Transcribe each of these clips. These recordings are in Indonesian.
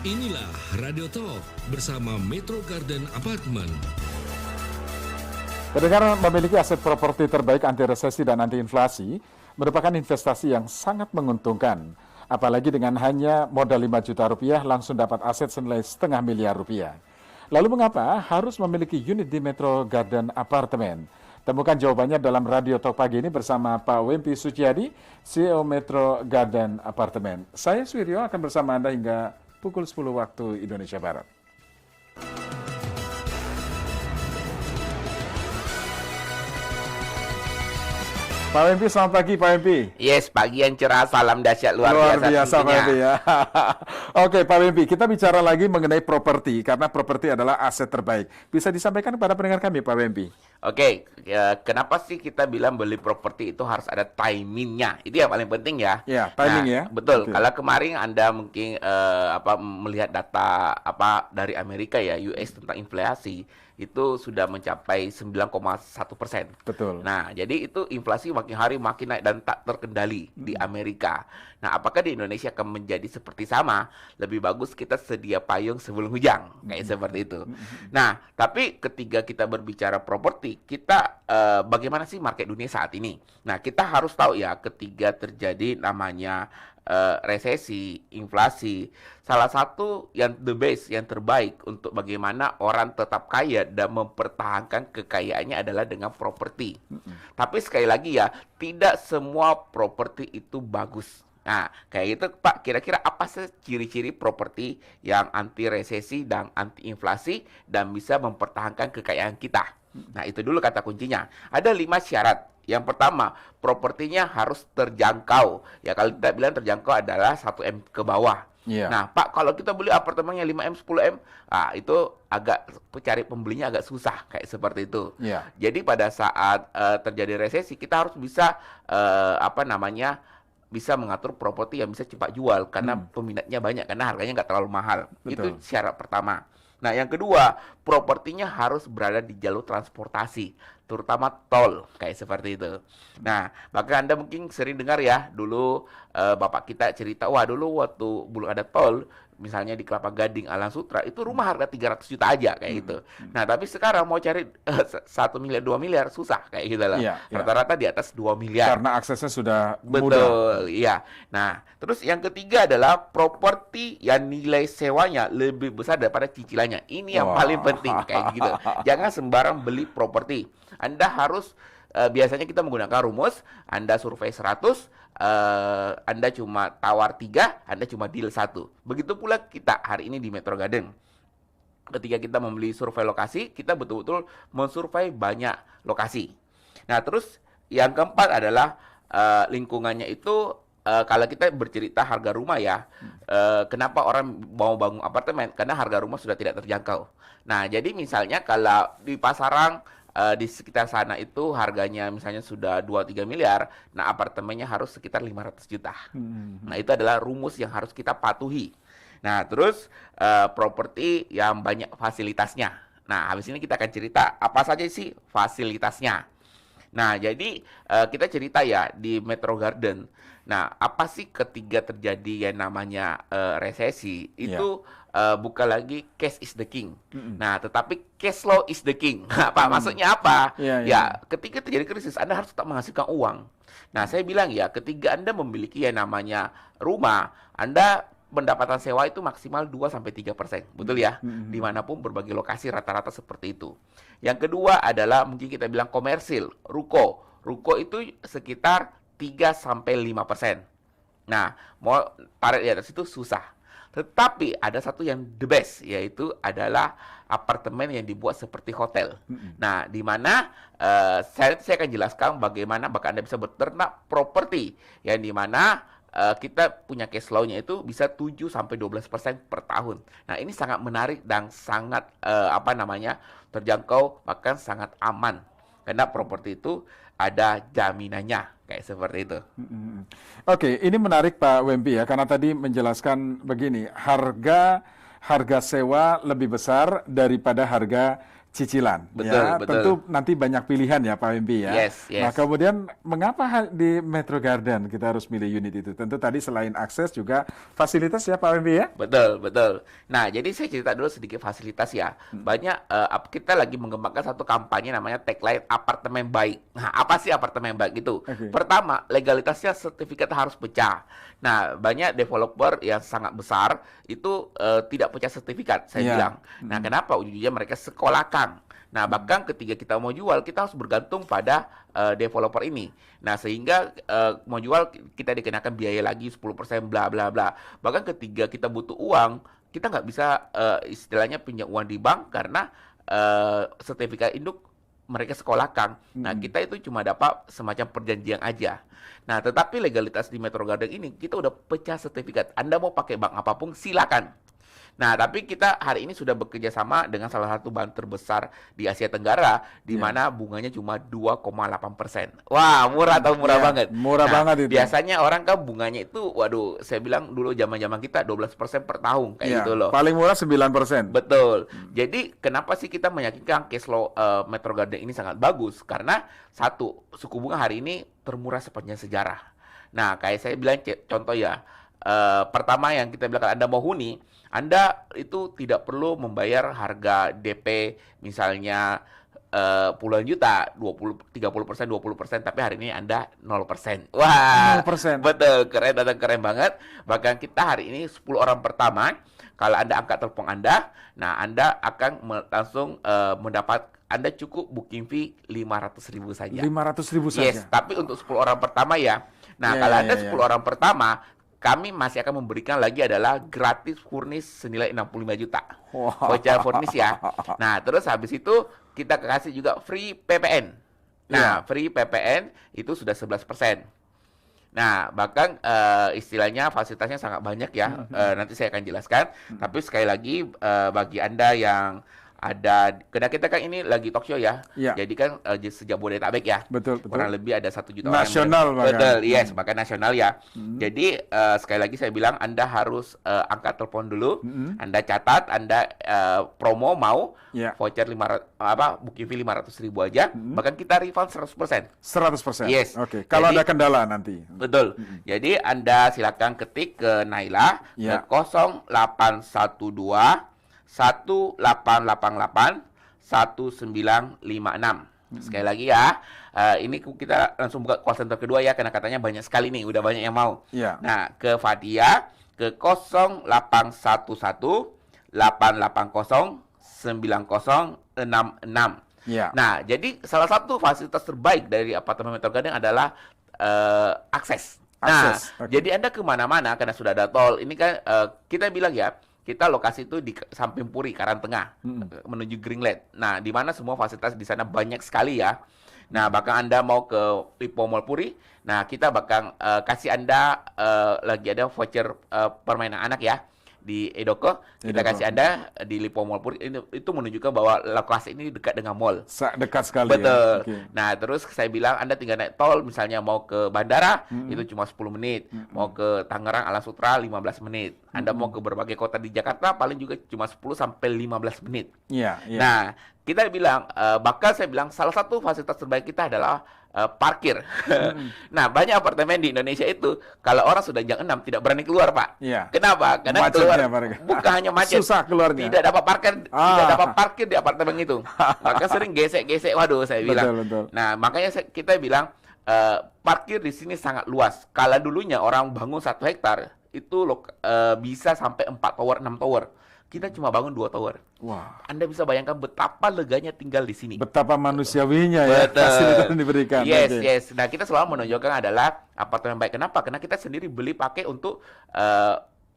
Inilah Radio Talk bersama Metro Garden Apartment. Pendengar, memiliki aset properti terbaik anti resesi dan anti inflasi merupakan investasi yang sangat menguntungkan. Apalagi dengan hanya modal 5 juta rupiah langsung dapat aset senilai setengah miliar rupiah. Lalu mengapa harus memiliki unit di Metro Garden Apartment? Temukan jawabannya dalam Radio Talk pagi ini bersama Pak Wempi Suciadi, CEO Metro Garden Apartment. Saya Suwiryo akan bersama Anda hingga pukul 10 waktu Indonesia Barat. Pak Wempi, selamat pagi Pak Wempi. Yes, pagi yang cerah, salam dahsyat luar Pak biasa Wempi ya. Oke Pak Wempi, kita bicara lagi mengenai properti, karena properti adalah aset terbaik. Bisa disampaikan kepada pendengar kami Pak Wempi? Oke, kenapa sih kita bilang beli properti itu harus ada timingnya? Itu yang paling penting ya. Ya, timing ya. Betul. Oke. Kalau kemarin Anda mungkin melihat data dari Amerika ya, US tentang inflasi itu sudah mencapai 9,1%. Betul. Nah, jadi itu inflasi makin hari makin naik dan tak terkendali di Amerika. Nah, apakah di Indonesia akan menjadi seperti sama? Lebih bagus kita sedia payung sebelum hujan, kayak seperti itu. Nah, tapi ketika kita berbicara properti, kita bagaimana sih market dunia saat ini? Nah, kita harus tahu ya, ketika terjadi namanya resesi, inflasi, salah satu yang the best, yang terbaik untuk bagaimana orang tetap kaya dan mempertahankan kekayaannya adalah dengan properti. Tapi sekali lagi ya, tidak semua properti itu bagus. Nah, kayak gitu Pak, kira-kira apa sih ciri-ciri properti yang anti resesi dan anti inflasi dan bisa mempertahankan kekayaan kita? Nah, itu dulu kata kuncinya. Ada 5 syarat. Yang pertama, propertinya harus terjangkau. Ya, kalau kita bilang terjangkau adalah 1M ke bawah. Iya. Nah, Pak, kalau kita beli apartemennya 5M, 10M, itu agak cari pembelinya agak susah, kayak seperti itu. Iya. Jadi pada saat terjadi resesi, kita harus bisa bisa mengatur properti yang bisa cepat jual karena peminatnya banyak, karena harganya nggak terlalu mahal. Betul. Itu syarat pertama. Nah, yang kedua, propertinya harus berada di jalur transportasi, terutama tol, kayak seperti itu. Nah, bahkan Anda mungkin sering dengar ya, dulu bapak kita cerita, wah dulu waktu belum ada tol, misalnya di Kelapa Gading, Alang Sutra, itu rumah harga 300 juta aja, kayak gitu. Nah, tapi sekarang mau cari 1 miliar, 2 miliar, susah, kayak gitu lah. Iya, iya. Rata-rata di atas 2 miliar. Karena aksesnya sudah mudah. Betul, iya. Nah, terus yang ketiga adalah properti yang nilai sewanya lebih besar daripada cicilannya. Ini yang Wah. paling penting, kayak gitu. Jangan sembarang beli properti. Anda harus, biasanya kita menggunakan rumus, Anda survei 100, Anda cuma tawar 3, Anda cuma deal 1. Begitu pula kita hari ini di Metro Garden. Ketika kita membeli survei lokasi, kita betul-betul mensurvei banyak lokasi. Nah, terus yang keempat adalah lingkungannya itu, kalau kita bercerita harga rumah ya, kenapa orang mau bangun apartemen? Karena harga rumah sudah tidak terjangkau. Nah, jadi misalnya kalau di pasaran, di sekitar sana itu harganya misalnya sudah 2-3 miliar, nah apartemennya harus sekitar 500 juta. Nah, itu adalah rumus yang harus kita patuhi. Nah, terus properti yang banyak fasilitasnya. Nah, habis ini kita akan cerita apa saja sih fasilitasnya. Nah, jadi kita cerita ya di Metro Garden. Nah, apa sih ketika terjadi yang namanya resesi, itu bukan lagi cash is the king. Nah, tetapi cash flow is the king. Apa maksudnya apa? Iya, iya. Ya, ketika terjadi krisis, Anda harus tetap menghasilkan uang. Nah, saya bilang ya, ketika Anda memiliki yang namanya rumah, Anda pendapatan sewa itu maksimal 2-3%. Betul ya? Dimanapun berbagai lokasi rata-rata seperti itu. Yang kedua adalah mungkin kita bilang komersil, ruko. Ruko itu sekitar 3-5%. Nah, mau tarik di atas itu susah. Tetapi ada satu yang the best, yaitu adalah apartemen yang dibuat seperti hotel. Nah, di mana saya akan jelaskan bagaimana bahkan Anda bisa beternak properti yang di mana kita punya cash flow-nya itu bisa 7-12% per tahun. Nah, ini sangat menarik dan sangat terjangkau, bahkan sangat aman. Karena properti itu ada jaminannya, kayak seperti itu. Oke, ini menarik Pak Wempi ya, karena tadi menjelaskan begini, harga sewa lebih besar daripada harga cicilan. Betul, Ya, betul. tentu nanti banyak pilihan ya Pak Wimpi ya. Yes, yes. Nah, kemudian mengapa di Metro Garden kita harus milih unit itu? Tentu tadi selain akses juga fasilitas ya Pak Wimpi ya. Betul, betul. Nah, jadi saya cerita dulu sedikit fasilitas ya. Banyak kita lagi mengembangkan satu kampanye namanya tagline apartemen baik. Nah, apa sih apartemen baik itu? Oke. Pertama, legalitasnya sertifikat harus pecah. Nah, banyak developer yang sangat besar itu tidak pecah sertifikat, saya Iya. bilang. Nah, kenapa? Ujung-ujungnya mereka sekolahkan. Nah, bahkan ketika kita mau jual, kita harus bergantung pada developer ini. Nah, sehingga mau jual kita dikenakan biaya lagi 10% bla bla bla. Bahkan ketika kita butuh uang, kita nggak bisa istilahnya pinjam uang di bank karena sertifikat induk mereka sekolahkan. Nah, kita itu cuma dapat semacam perjanjian aja. Nah, tetapi legalitas di Metro Garden ini kita udah pecah sertifikat. Anda mau pakai bank apapun silakan. Nah, tapi kita hari ini sudah bekerja sama dengan salah satu bank terbesar di Asia Tenggara, di mana bunganya cuma 2,8%. Wah, murah atau murah Iya, banget? murah Nah, banget itu. biasanya orang kan bunganya itu, waduh, saya bilang dulu zaman-zaman kita 12% per tahun, kayak Iya, gitu loh. paling murah 9%. Betul. Jadi kenapa sih kita meyakinkan cash flow Metro Garden ini sangat bagus? Karena satu, suku bunga hari ini termurah sepanjang sejarah. Nah, kayak saya bilang contoh ya, pertama yang kita bilang Anda mau huni, Anda itu tidak perlu membayar harga DP misalnya puluhan juta, 30%, 20%, tapi hari ini Anda 0%. Wah, 0%. betul, keren banget. Bahkan kita hari ini 10 orang pertama, kalau Anda angkat telepon Anda, nah Anda akan langsung mendapat, Anda cukup booking fee 500.000 saja. 500.000 Yes, saja. tapi untuk 10 orang pertama ya. Nah, Ya, kalau ya, Anda ya, 10 orang pertama, kami masih akan memberikan lagi adalah gratis furnish senilai 65 juta. Wah. Voucher furnish ya. Nah, terus habis itu kita kasih juga free PPN. Nah, free PPN itu sudah 11%. Nah, bahkan istilahnya fasilitasnya sangat banyak ya. Nanti saya akan jelaskan. Tapi sekali lagi bagi Anda yang ada, karena kita kan ini lagi talk show ya. Iya. Jadi kan sejak Bodetabek ya. Betul, betul. Kurang lebih ada 1 juta orang. Nasional bahkan. Betul, yes, bahkan nasional ya. Jadi sekali lagi saya bilang Anda harus angkat telepon dulu. Anda catat, Anda promo mau Iya. voucher 500 booking fee 500.000 aja, bahkan kita refund 100%. 100%. Yes. Oke. Kalau Jadi- ada kendala nanti. Betul. Jadi Anda silakan ketik ke Naila Ya. ke 0812 1888 1956. Sekali lagi ya. Ini kita langsung buka call center kedua ya, karena katanya banyak sekali nih, udah banyak yang mau. Ya. Nah, ke Fadia ke 0811 880 9066. Ya. Nah, jadi salah satu fasilitas terbaik dari apartemen Metro Garden adalah akses. Nah, Akses, oke. jadi Anda kemana-mana karena sudah ada tol. Ini kan kita bilang ya, kita lokasi itu di samping Puri, Karangtengah, menuju Greenland. Nah, di mana semua fasilitas di sana banyak sekali ya. Nah, bahkan Anda mau ke Lipo Mall Puri, nah kita bahkan kasih Anda lagi ada voucher permainan anak ya di Edoko. Kita Edoko. kasih Anda di Lipo Mall Puri. Itu menunjukkan bahwa lokasi ini dekat dengan mall. Dekat sekali. Betul. Ya. Oke. Nah, terus saya bilang Anda tinggal naik tol, misalnya mau ke bandara, itu cuma 10 menit. Mau ke Tangerang, Alam Sutra, 15 menit. Anda mau ke berbagai kota di Jakarta, paling juga cuma 10 sampai 15 menit. Iya, iya. Nah, kita bilang, bahkan saya bilang salah satu fasilitas terbaik kita adalah parkir. Nah, banyak apartemen di Indonesia itu, kalau orang sudah jam 6 tidak berani keluar, Pak. Iya. Kenapa? Karena Macetnya, keluar, Pak. bukan hanya macet, Susah keluarnya. tidak dapat parkir di apartemen itu. Maka sering gesek-gesek, waduh saya bilang. Betul. Nah, makanya kita bilang parkir di sini sangat luas. Kalau dulunya orang bangun 1 hektar itu bisa sampai 4 tower, 6 tower. Kita cuma bangun 2 tower. Wah. Anda bisa bayangkan betapa leganya tinggal di sini. Betapa manusiawinya ya Betul. fasilitas yang diberikan. Yes, Oke. yes. Nah, kita selalu menunjukkan adalah apartemen baik. Kenapa? Karena kita sendiri beli pakai untuk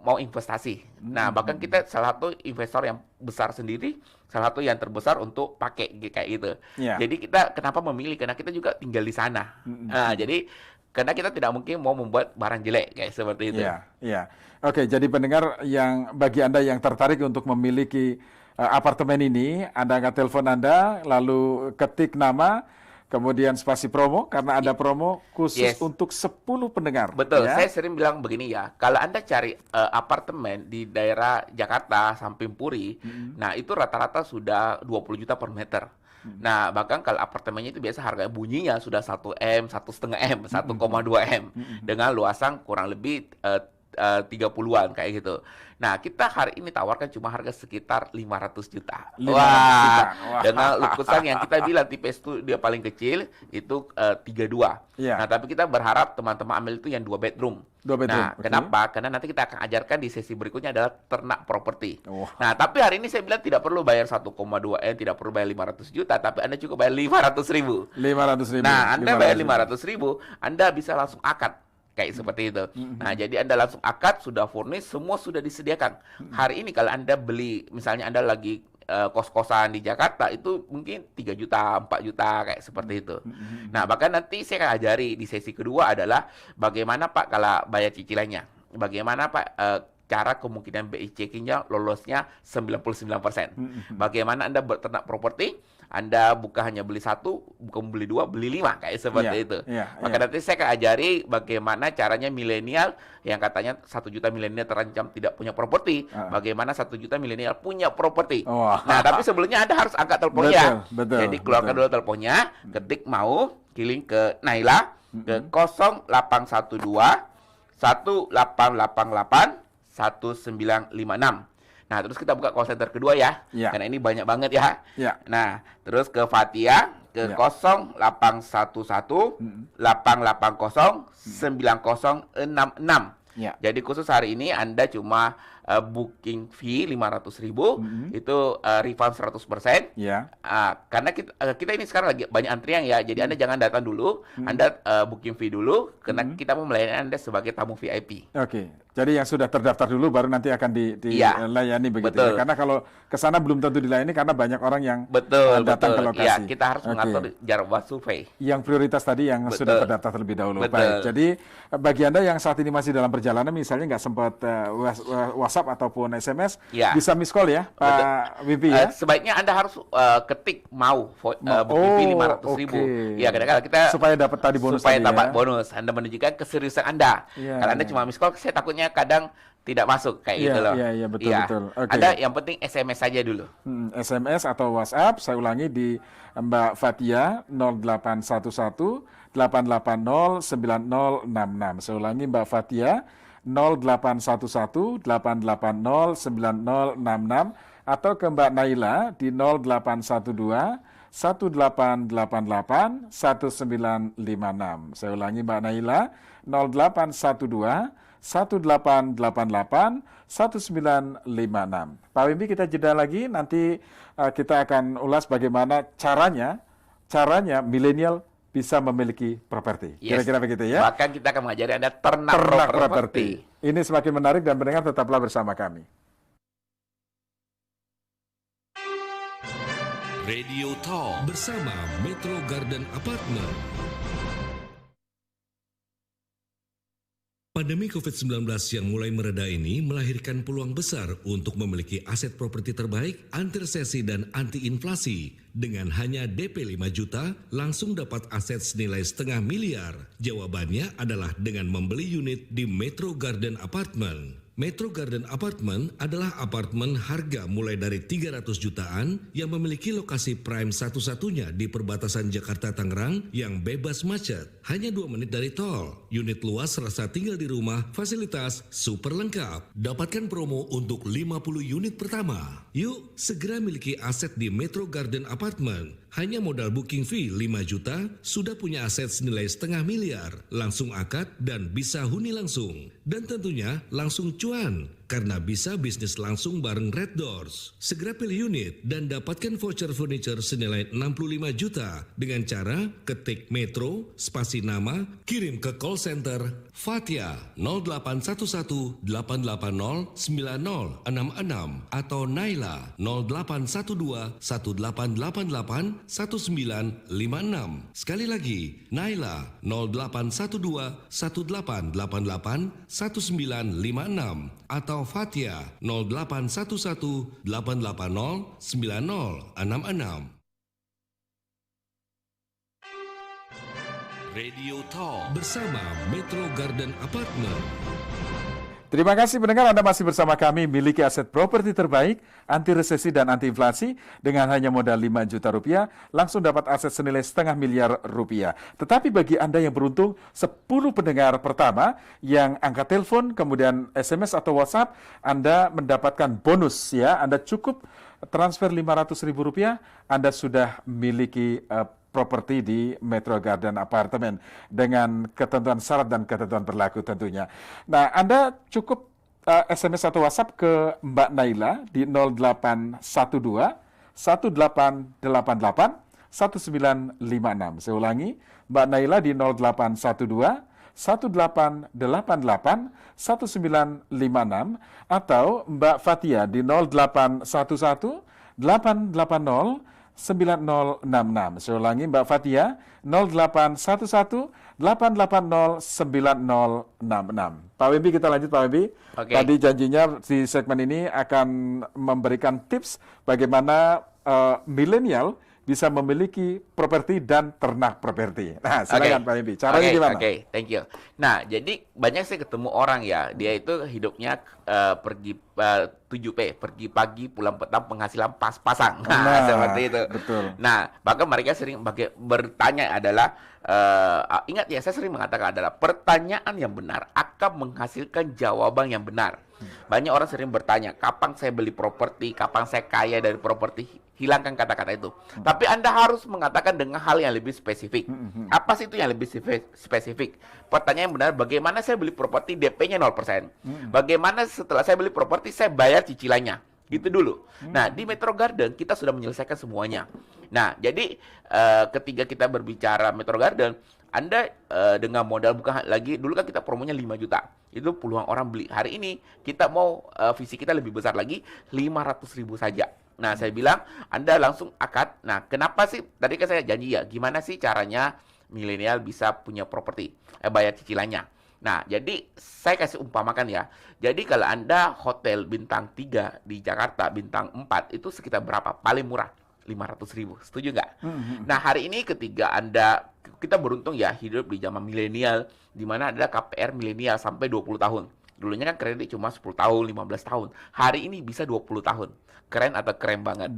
mau investasi. Nah, bahkan kita salah satu investor yang besar sendiri, salah satu yang terbesar untuk pakai kayak gitu. Ya. Jadi kita kenapa memilih? Karena kita juga tinggal di sana. Nah, jadi karena kita tidak mungkin mau membuat barang jelek kayak seperti itu. Iya, iya. Oke, jadi pendengar bagi Anda yang tertarik untuk memiliki apartemen ini, Anda angkat telepon Anda, lalu ketik nama, Kemudian spasi promo, karena ada promo khusus Yes. untuk 10 pendengar. Betul, ya. saya sering bilang begini ya, kalau Anda cari apartemen di daerah Jakarta, Samping Puri, nah itu rata-rata sudah 20 juta per meter. Nah, bahkan kalau apartemennya itu biasa harga bunyinya sudah 1 M, 1,5 M, 1,2 M, dengan luasan kurang lebih 30-an kayak gitu. Nah, kita hari ini tawarkan cuma harga sekitar 500 juta. 500 juta. Wah. Dengan lukisan yang kita bilang tipe dia paling kecil itu 32. Iya. Nah, tapi kita berharap teman-teman ambil itu yang 2 bedroom. 2 bedroom, Nah, oke. kenapa? Karena nanti kita akan ajarkan di sesi berikutnya adalah ternak properti. Wah. Nah, tapi hari ini saya bilang tidak perlu bayar 1,2 M, tidak perlu bayar 500 juta, tapi Anda cukup bayar 500 ribu. 500.000. Nah, Anda bayar 500.000. 500 ribu, Anda bisa langsung akad. Kayak seperti itu. Nah, jadi Anda langsung akad, sudah furnish, semua sudah disediakan. Hari ini kalau Anda beli, misalnya Anda lagi kos-kosan di Jakarta, itu mungkin 3 juta, 4 juta, kayak seperti itu. Nah, bahkan nanti saya akan ajari di sesi kedua adalah bagaimana Pak kalau bayar cicilannya. Bagaimana Pak cara kemungkinan BI checking-nya lolosnya 99%. Bagaimana Anda berternak properti, Anda bukan hanya beli 1, bukan beli 2, beli 5, kayak seperti Iya, itu. iya, Maka iya. nanti saya akan ajari bagaimana caranya milenial yang katanya 1 juta milenial terancam tidak punya properti, bagaimana 1 juta milenial punya properti. Wah. Nah, tapi sebelumnya Anda harus angkat teleponnya. Betul, Jadi keluarkan betul. dulu teleponnya, ketik mau, kirim ke Naila ke 0812 1888 1956. Nah, terus kita buka call center kedua ya. Iya. Karena ini banyak banget ya. Iya. Nah, terus ke Fatia ke Iya. 0811 880 9066. Iya. Jadi khusus hari ini Anda cuma booking fee 500.000, itu refund 100%. Ya. Karena kita ini sekarang lagi banyak antrian ya, jadi Anda jangan datang dulu, Anda booking fee dulu, karena kita mau melayani Anda sebagai tamu VIP. Oke. Jadi yang sudah terdaftar dulu baru nanti akan Iya. dilayani begitu Betul. ya. Karena kalau ke sana belum tentu dilayani karena banyak orang yang Betul, datang ke betul. lokasi. Ya, kita harus Oke. mengatur jarak survei. Yang prioritas tadi yang Betul. sudah terdaftar terlebih dahulu. Betul. Baik. Jadi bagi Anda yang saat ini masih dalam perjalanan misalnya nggak sempat WhatsApp ataupun SMS, Ya. bisa miss call ya, Pak Wibi ya. Sebaiknya Anda harus ketik mau booking fee 500.000. oke. Ya, kadang-kadang kita Supaya dapat tadi bonus supaya tadi dapat ya. bonus. Anda menunjukkan keseriusan Anda. Iya, Kalau Anda iya. cuma miss call, saya takutnya kadang tidak masuk kayak Iya, gitu loh. iya, iya, betul, Iya. betul. Oke. Anda yang penting SMS saja dulu. SMS atau WhatsApp, saya ulangi di Mbak Fatia 0811 880 9066. Saya ulangi Mbak Fatia 0811 880 9066 atau ke Mbak Naila di 0812 1888 1956. Saya ulangi Mbak Naila 0812 1888 1956. Pak Wimbi, kita jeda lagi, nanti kita akan ulas bagaimana caranya milenial bisa memiliki properti. Yes. Kira-kira begitu ya. Bahkan kita akan mengajari Anda ternak Ternak properti. properti. Ini semakin menarik dan pendengar tetaplah bersama kami. Radio Talk bersama Metro Garden Apartment. Pandemi COVID-19 yang mulai mereda ini melahirkan peluang besar untuk memiliki aset properti terbaik, anti resesi dan anti inflasi. Dengan hanya DP 5 juta, langsung dapat aset senilai setengah miliar. Jawabannya adalah dengan membeli unit di Metro Garden Apartment. Metro Garden Apartment adalah apartemen harga mulai dari 300 jutaan yang memiliki lokasi prime satu-satunya di perbatasan Jakarta-Tangerang yang bebas macet. Hanya 2 menit dari tol. Unit luas serasa tinggal di rumah, fasilitas super lengkap. Dapatkan promo untuk 50 unit pertama. Yuk, segera miliki aset di Metro Garden Apartment. Hanya modal booking fee 5 juta, sudah punya aset senilai setengah miliar. Langsung akad dan bisa huni langsung. Dan tentunya langsung cuan, karena bisa bisnis langsung bareng Red Doors. Segera pilih unit dan dapatkan voucher furniture senilai 65 juta dengan cara ketik Metro, spasi nama, kirim ke call center Fatia 0811 880 9066 atau Naila 0812 1888 1956. Sekali lagi, Naila 0812 1888 1956 atau Fatia 0811 880 9066. Radio Talk bersama Metro Garden Apartment. Terima kasih pendengar, Anda masih bersama kami. Miliki aset properti terbaik, anti resesi dan anti inflasi. Dengan hanya modal 5 juta rupiah, langsung dapat aset senilai setengah miliar rupiah. Tetapi bagi Anda yang beruntung, 10 pendengar pertama yang angkat telepon, kemudian SMS atau WhatsApp, Anda mendapatkan bonus ya. Anda cukup transfer 500 ribu rupiah, Anda sudah miliki properti di Metro Garden Apartment dengan ketentuan syarat dan ketentuan berlaku tentunya. Nah, Anda cukup SMS atau WhatsApp ke Mbak Naila di 0812 1888 1956. Saya ulangi, Mbak Naila di 0812 1888 1956 atau Mbak Fatia di 0811 880 9066. Saya ulangi, Mbak Fatia 0811 880 9066. Pak Wimbi, kita lanjut Pak Wimbi. Oke. Tadi janjinya di segmen ini akan memberikan tips bagaimana milenial bisa memiliki properti dan ternak properti. Nah, silakan Pak Wimbi. Caranya gimana? Oke, thank you. Nah, jadi banyak saya ketemu orang ya, dia itu hidupnya pergi 7P, pergi pagi, pulang petang, penghasilan pas-pasang. Nah, seperti itu. Betul. Nah, bahkan mereka sering bertanya adalah, ingat ya, saya sering mengatakan adalah pertanyaan yang benar akan menghasilkan jawaban yang benar. Banyak orang sering bertanya, kapan saya beli properti, kapan saya kaya dari properti. Hilangkan kata-kata itu. Tapi Anda harus mengatakan dengan hal yang lebih spesifik. Apa sih itu yang lebih spesifik? Pertanyaan yang benar, bagaimana saya beli properti DP-nya 0%? Bagaimana setelah saya beli properti saya bayar cicilannya? Gitu dulu. Nah, di Metro Garden kita sudah menyelesaikan semuanya. Nah, jadi ketika kita berbicara Metro Garden, Anda dengan modal bukan lagi, dulu kan kita promonya 5 juta. Itu puluhan orang beli. Hari ini kita mau visi kita lebih besar lagi, 500 ribu saja. Nah, saya bilang, Anda langsung akad. Nah, kenapa sih? Tadi kan saya janji ya, gimana sih caranya milenial bisa punya properti, bayar cicilannya. Nah, jadi saya kasih umpamakan ya. Jadi kalau Anda hotel bintang 3 di Jakarta, bintang 4, itu sekitar berapa? Paling murah, 500 ribu. Setuju nggak? Nah, hari ini ketika kita beruntung ya, hidup di zaman milenial, di mana ada KPR milenial sampai 20 tahun. Dulunya kan kredit cuma 10 tahun, 15 tahun. Hari ini bisa 20 tahun. Keren atau keren banget?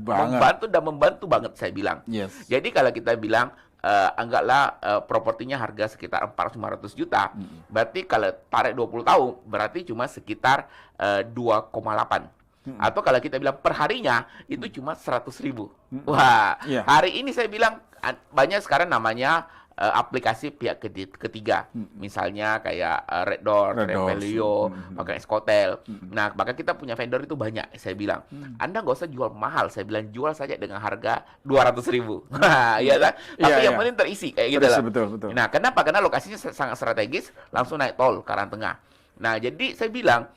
Membantu banget saya bilang. Yes. Jadi kalau kita bilang, anggaplah propertinya harga sekitar 400-500 juta. Berarti kalau tarik 20 tahun, berarti cuma sekitar 2,8. Atau kalau kita bilang perharinya, itu cuma 100 ribu. Wah, hari ini saya bilang, banyak sekarang namanya aplikasi pihak ketiga, misalnya kayak Red Door, Revelio, bahkan Escotel. Nah, bahkan kita punya vendor itu banyak. Saya bilang, Anda nggak usah jual mahal. Saya bilang jual saja dengan harga 200 ribu. Iya kan? Tapi yang penting terisi kayak gitu lah. Betul. Nah, kenapa? Karena lokasinya sangat strategis, langsung naik tol Karangtengah. Nah, jadi saya bilang,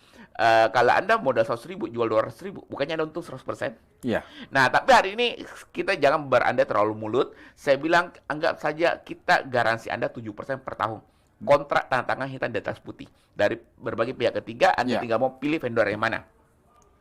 kalau Anda modal 100 ribu, jual 200 ribu, bukannya Anda untung 100%? Iya. Nah, tapi hari ini kita jangan berandai terlalu mulut. Saya bilang, anggap saja kita garansi Anda 7% per tahun. Kontrak tanda tangan hitam di atas putih. Dari berbagai pihak ketiga, Anda tinggal mau pilih vendor yang mana.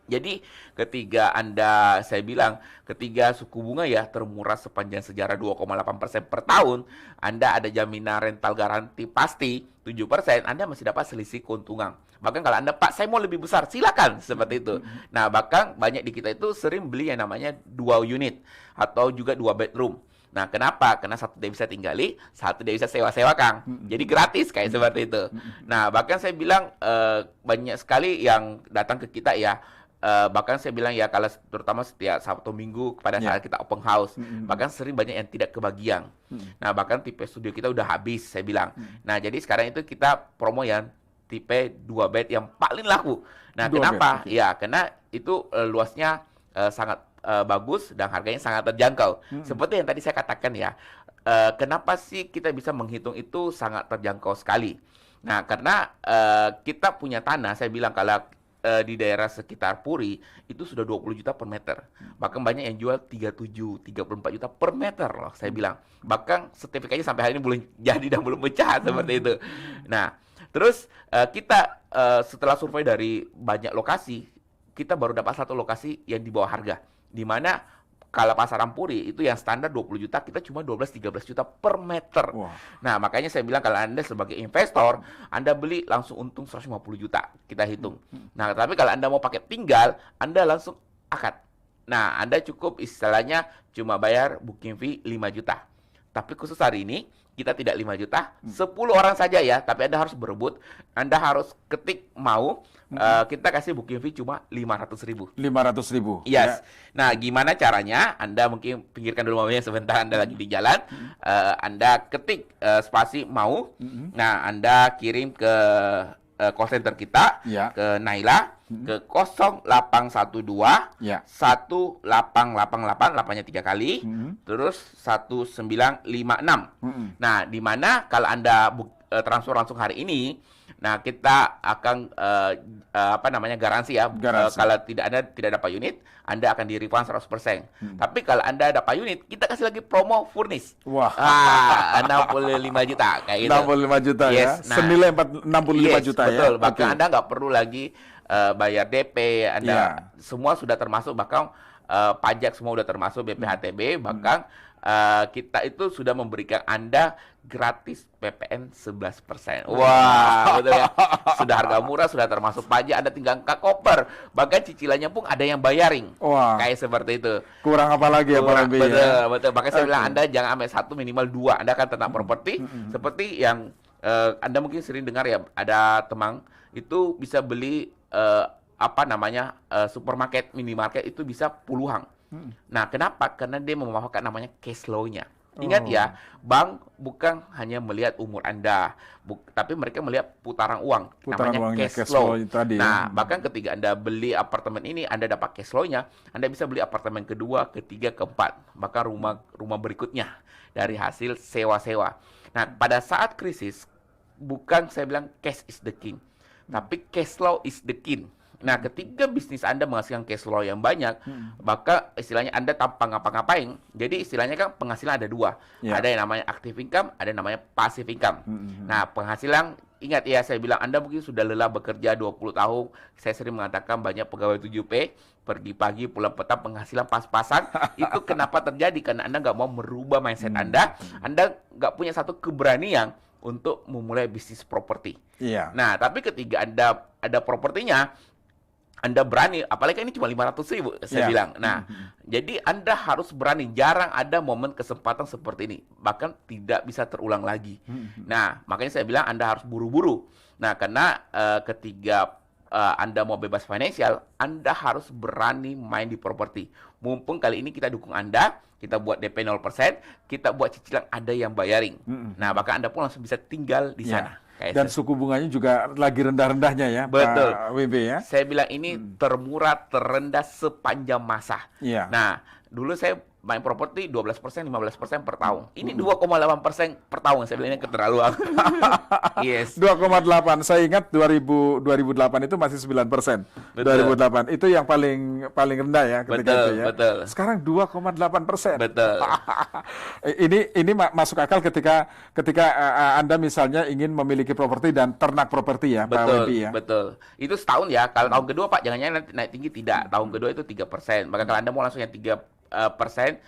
Jadi saya bilang, ketiga suku bunga ya termurah sepanjang sejarah 2,8% per tahun, Anda ada jaminan rental garansi pasti 7%, Anda masih dapat selisih keuntungan. Bahkan kalau Anda, Pak, saya mau lebih besar, silakan seperti itu. Nah, bahkan banyak di kita itu sering beli yang namanya 2 unit atau juga 2 bedroom. Nah, kenapa? Karena satu dia bisa tinggali, satu dia bisa sewa-sewa, Kang. Jadi gratis kayak seperti itu. Nah, bahkan saya bilang banyak sekali yang datang ke kita ya. Bahkan saya bilang ya, kalau terutama setiap Sabtu Minggu pada saat kita open house, bahkan sering banyak yang tidak kebagian. Nah, bahkan tipe studio kita udah habis, saya bilang. Nah, jadi sekarang itu kita promo yang tipe 2 bed yang paling laku. Nah, kenapa? Ya, karena itu luasnya sangat bagus dan harganya sangat terjangkau. Seperti yang tadi saya katakan ya, kenapa sih kita bisa menghitung itu sangat terjangkau sekali? Nah, karena kita punya tanah, saya bilang kalau di daerah sekitar Puri itu sudah 20 juta per meter. Bahkan banyak yang jual 37, 34 juta per meter loh, saya bilang. Bahkan sertifikatnya sampai hari ini belum jadi dan belum pecah seperti itu. Nah, terus kita setelah survei dari banyak lokasi, kita baru dapat satu lokasi yang di bawah harga, di mana kalau pasar Ampuri itu yang standar 20 juta, kita cuma 12-13 juta per meter. Wah. Nah, makanya saya bilang kalau Anda sebagai investor, Anda beli langsung untung 150 juta, kita hitung. Nah, tapi kalau Anda mau pakai tinggal, Anda langsung akad. Nah, Anda cukup istilahnya cuma bayar booking fee 5 juta. Tapi khusus hari ini, kita tidak 5 juta, 10 orang saja ya, tapi Anda harus berebut, Anda harus ketik mau, kita kasih booking fee cuma 500.000. 500.000. Yes. Nah, gimana caranya? Anda mungkin pinggirkan dulu mobilnya sebentar, Anda lagi di jalan. Anda ketik spasi mau. Nah, Anda kirim ke call center kita, Ya. ke Naila, ke 0812 Ya. 1888, 8-nya 3 kali, terus 1956. Nah, di mana kalau Anda transfer langsung hari ini, nah kita akan garansi ya. Garansi. Kalau Anda tidak dapat unit, Anda akan di-refund 100%. Tapi kalau Anda dapat unit, kita kasih lagi promo furnish. Wah. 65 juta kayak gitu. 65 juta ya. Yes. Nah, Senilai 65 juta ya. betul. Bahkan Oke. Anda nggak perlu lagi bayar DP, Anda semua sudah termasuk, bahkan pajak semua sudah termasuk, BPHTB, bahkan kita itu sudah memberikan Anda gratis PPN 11%. Wah, betul ya. Sudah harga murah, sudah termasuk pajak, Anda tinggal angkat koper. Bahkan cicilannya pun ada yang bayaring. Wah. Kayak seperti itu. Kurang apa lagi ya Pak Wimpi Betul, ya? betul. Makanya saya bilang Anda jangan ambil satu, minimal 2. Anda akan tentang properti seperti yang Anda mungkin sering dengar ya, ada teman itu bisa beli supermarket, minimarket itu bisa puluhan. Nah, kenapa? Karena dia memanfaatkan namanya cash flow-nya. Ingat ya, bank bukan hanya melihat umur Anda, tapi mereka melihat putaran uang, Putaran namanya uangnya, cash cash flow. flow tadi ya. Nah, bahkan ketika Anda beli apartemen ini, Anda dapat cash flow-nya, Anda bisa beli apartemen kedua, ketiga, keempat, bahkan rumah berikutnya dari hasil sewa-sewa. Nah, pada saat krisis, bukan saya bilang cash is the king, tapi cash flow is the king. Nah, ketika bisnis Anda menghasilkan cash flow yang banyak, maka istilahnya Anda tanpa ngapa-ngapain. Jadi istilahnya kan penghasilan ada 2. Ya. Ada yang namanya active income, ada yang namanya passive income. Nah, penghasilan, ingat ya, saya bilang Anda mungkin sudah lelah bekerja 20 tahun. Saya sering mengatakan banyak pegawai 7P, pergi pagi, pulang petang, penghasilan pas-pasan. Itu kenapa terjadi? Karena Anda nggak mau merubah mindset Anda. Anda nggak punya satu keberanian untuk memulai bisnis properti. Iya. Nah, tapi ketika Anda ada propertinya, Anda berani, apalagi ini cuma 500.000, saya bilang. Nah, jadi Anda harus berani. Jarang ada momen kesempatan seperti ini. Bahkan tidak bisa terulang lagi. Nah, makanya saya bilang Anda harus buru-buru. Nah, karena ketika Anda mau bebas finansial, Anda harus berani main di properti. Mumpung kali ini kita dukung Anda, kita buat DP 0%, kita buat cicilan ada yang bayaring. Nah, bahkan Anda pun langsung bisa tinggal di sana. Dan suku bunganya juga lagi rendah-rendahnya ya, betul, Pak Wimpi ya. Saya bilang ini termurah, terendah sepanjang masa. Iya. Nah, dulu saya main properti 12%, 15% per tahun. Ini 2,8% per tahun. Saya bilang ini keterlaluan. Yes. 2,8. Saya ingat 2008 itu masih 9%. Betul. 2008 itu yang paling rendah ya ketika Betul, itu ya. betul. Sekarang 2,8%. Betul. Ini masuk akal ketika Anda misalnya ingin memiliki properti dan ternak properti ya, Pak Betul, Wimpi ya. betul. Itu setahun ya. Kalau tahun kedua Pak, jangan-jangan nanti naik tinggi, tidak. Tahun kedua itu 3%. Maka kalau Anda mau langsung yang 3%,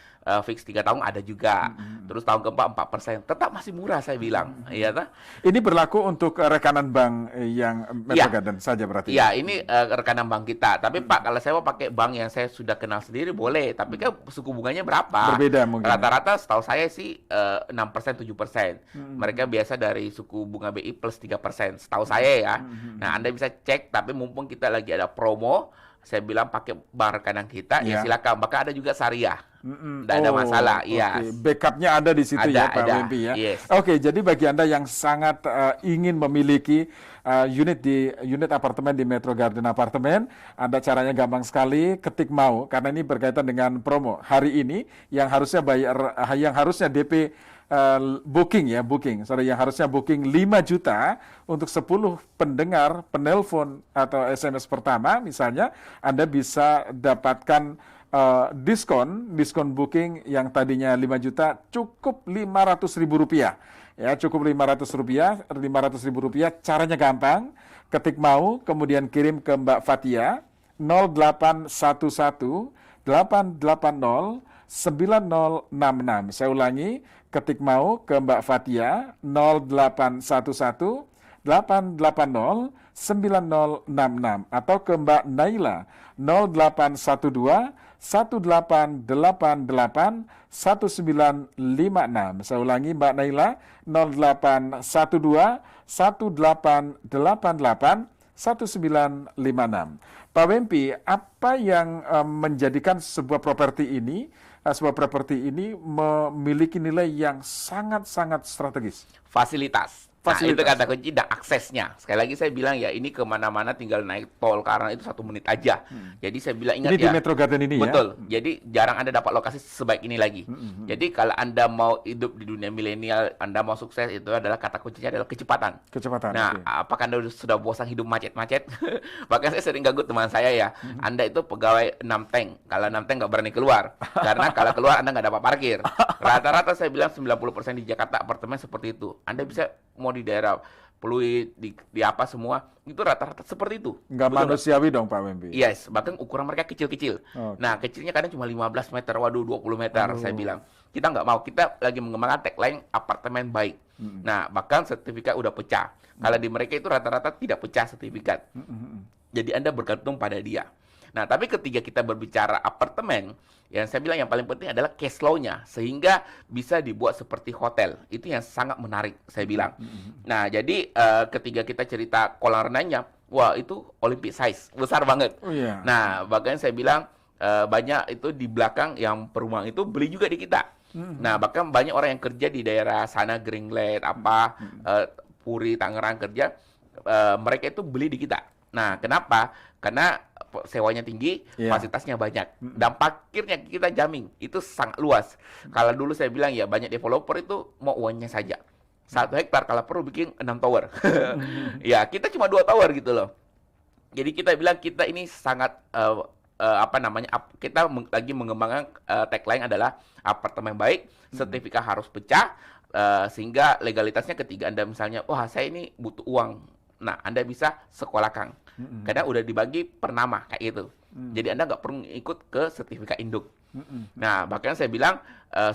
fix 3 tahun ada juga. Terus tahun keempat 4%. Tetap masih murah saya bilang. Iya tak? Ini berlaku untuk rekanan bank yang Metro Garden saja berarti. Iya, ini rekanan bank kita. Tapi Pak, kalau saya mau pakai bank yang saya sudah kenal sendiri boleh. Tapi kan suku bunganya berapa? Berbeda mungkin. Rata-rata setahu saya sih 6%, 7%. Mereka biasa dari suku bunga BI plus 3%. Setahu saya ya. Nah, Anda bisa cek. Tapi mumpung kita lagi ada promo, saya bilang pakai bank rekanan kita, ya silakan. Bahkan ada juga syariah. Tidak ada masalah. Iya. Okay. Backupnya ada di situ ya, Pak Wimpi ya. Yes. Oke, jadi bagi Anda yang sangat ingin memiliki unit apartemen di Metro Garden Apartemen, Anda caranya gampang sekali, ketik mau, karena ini berkaitan dengan promo. Hari ini yang harusnya DP yang harusnya booking 5 juta untuk 10 pendengar, penelpon atau SMS pertama misalnya, Anda bisa dapatkan diskon booking yang tadinya 5 juta cukup Rp500.000. Ya, cukup Rp500.000. Caranya gampang, ketik mau, kemudian kirim ke Mbak Fatia 0811 880 9066. Saya ulangi, ketik mau ke Mbak Fatia 0811 880 9066 atau ke Mbak Naila 0812 1888 1956. Saya ulangi, Mbak Naila 0812 1888 1956. Pak Wempi, apa yang menjadikan sebuah properti ini memiliki nilai yang sangat-sangat strategis? Fasilitas. Nah, Fasilitas. itu kata kunci, dan aksesnya. Sekali lagi saya bilang ya, ini kemana-mana tinggal naik tol, karena itu 1 menit aja. Jadi saya bilang, ingat Ini di ya. Metro Garden ini ya? Betul. Jadi jarang Anda dapat lokasi sebaik ini lagi. Jadi kalau Anda mau hidup di dunia milenial, Anda mau sukses, itu adalah kata kuncinya adalah kecepatan. Kecepatan. Nah, oke. apakah Anda sudah bosan hidup macet-macet? Bahkan saya sering ganggu teman saya ya. Anda itu pegawai 6 tank. Kalau 6 tank nggak berani keluar. Karena kalau keluar Anda nggak dapat parkir. Rata-rata saya bilang 90% di Jakarta apartemen seperti itu. Anda bisa mau di daerah Pluit, di apa semua, itu rata-rata seperti itu. Nggak Betul nggak? manusiawi dong Pak Wempi. Yes, bahkan ukuran mereka kecil-kecil. Oke. Nah, kecilnya kadang cuma 15 meter, waduh 20 meter, saya bilang. Kita nggak mau, kita lagi mengembangkan tagline apartemen baik. Nah, bahkan sertifikat udah pecah. Kalau di mereka itu rata-rata tidak pecah sertifikat. Jadi Anda bergantung pada dia. Nah, tapi ketika kita berbicara apartemen, yang saya bilang yang paling penting adalah cash flow-nya, sehingga bisa dibuat seperti hotel. Itu yang sangat menarik, saya bilang. Nah, jadi ketika kita cerita kolam renangnya, wah itu Olympic size, besar banget. Oh iya. Nah, bahkan saya bilang banyak itu di belakang yang perumahan itu beli juga di kita. Nah, bahkan banyak orang yang kerja di daerah sana, Greenland, Puri, Tangerang kerja, mereka itu beli di kita. Nah, kenapa? Karena sewanya tinggi, Iya. fasilitasnya banyak, dan parkirnya kita jamin itu sangat luas. Kalau dulu saya bilang ya, banyak developer itu mau uangnya saja. 1 hektar kalau perlu bikin 6 tower. Ya, kita cuma 2 tower gitu loh. Jadi kita bilang kita ini sangat kita lagi mengembangkan tagline adalah apartemen baik, sertifikat harus pecah, sehingga legalitasnya ketika Anda misalnya, wah saya ini butuh uang, nah Anda bisa sekolahkan, karena udah dibagi per nama kayak gitu. Jadi Anda nggak perlu ikut ke sertifikat induk. Nah, bahkan saya bilang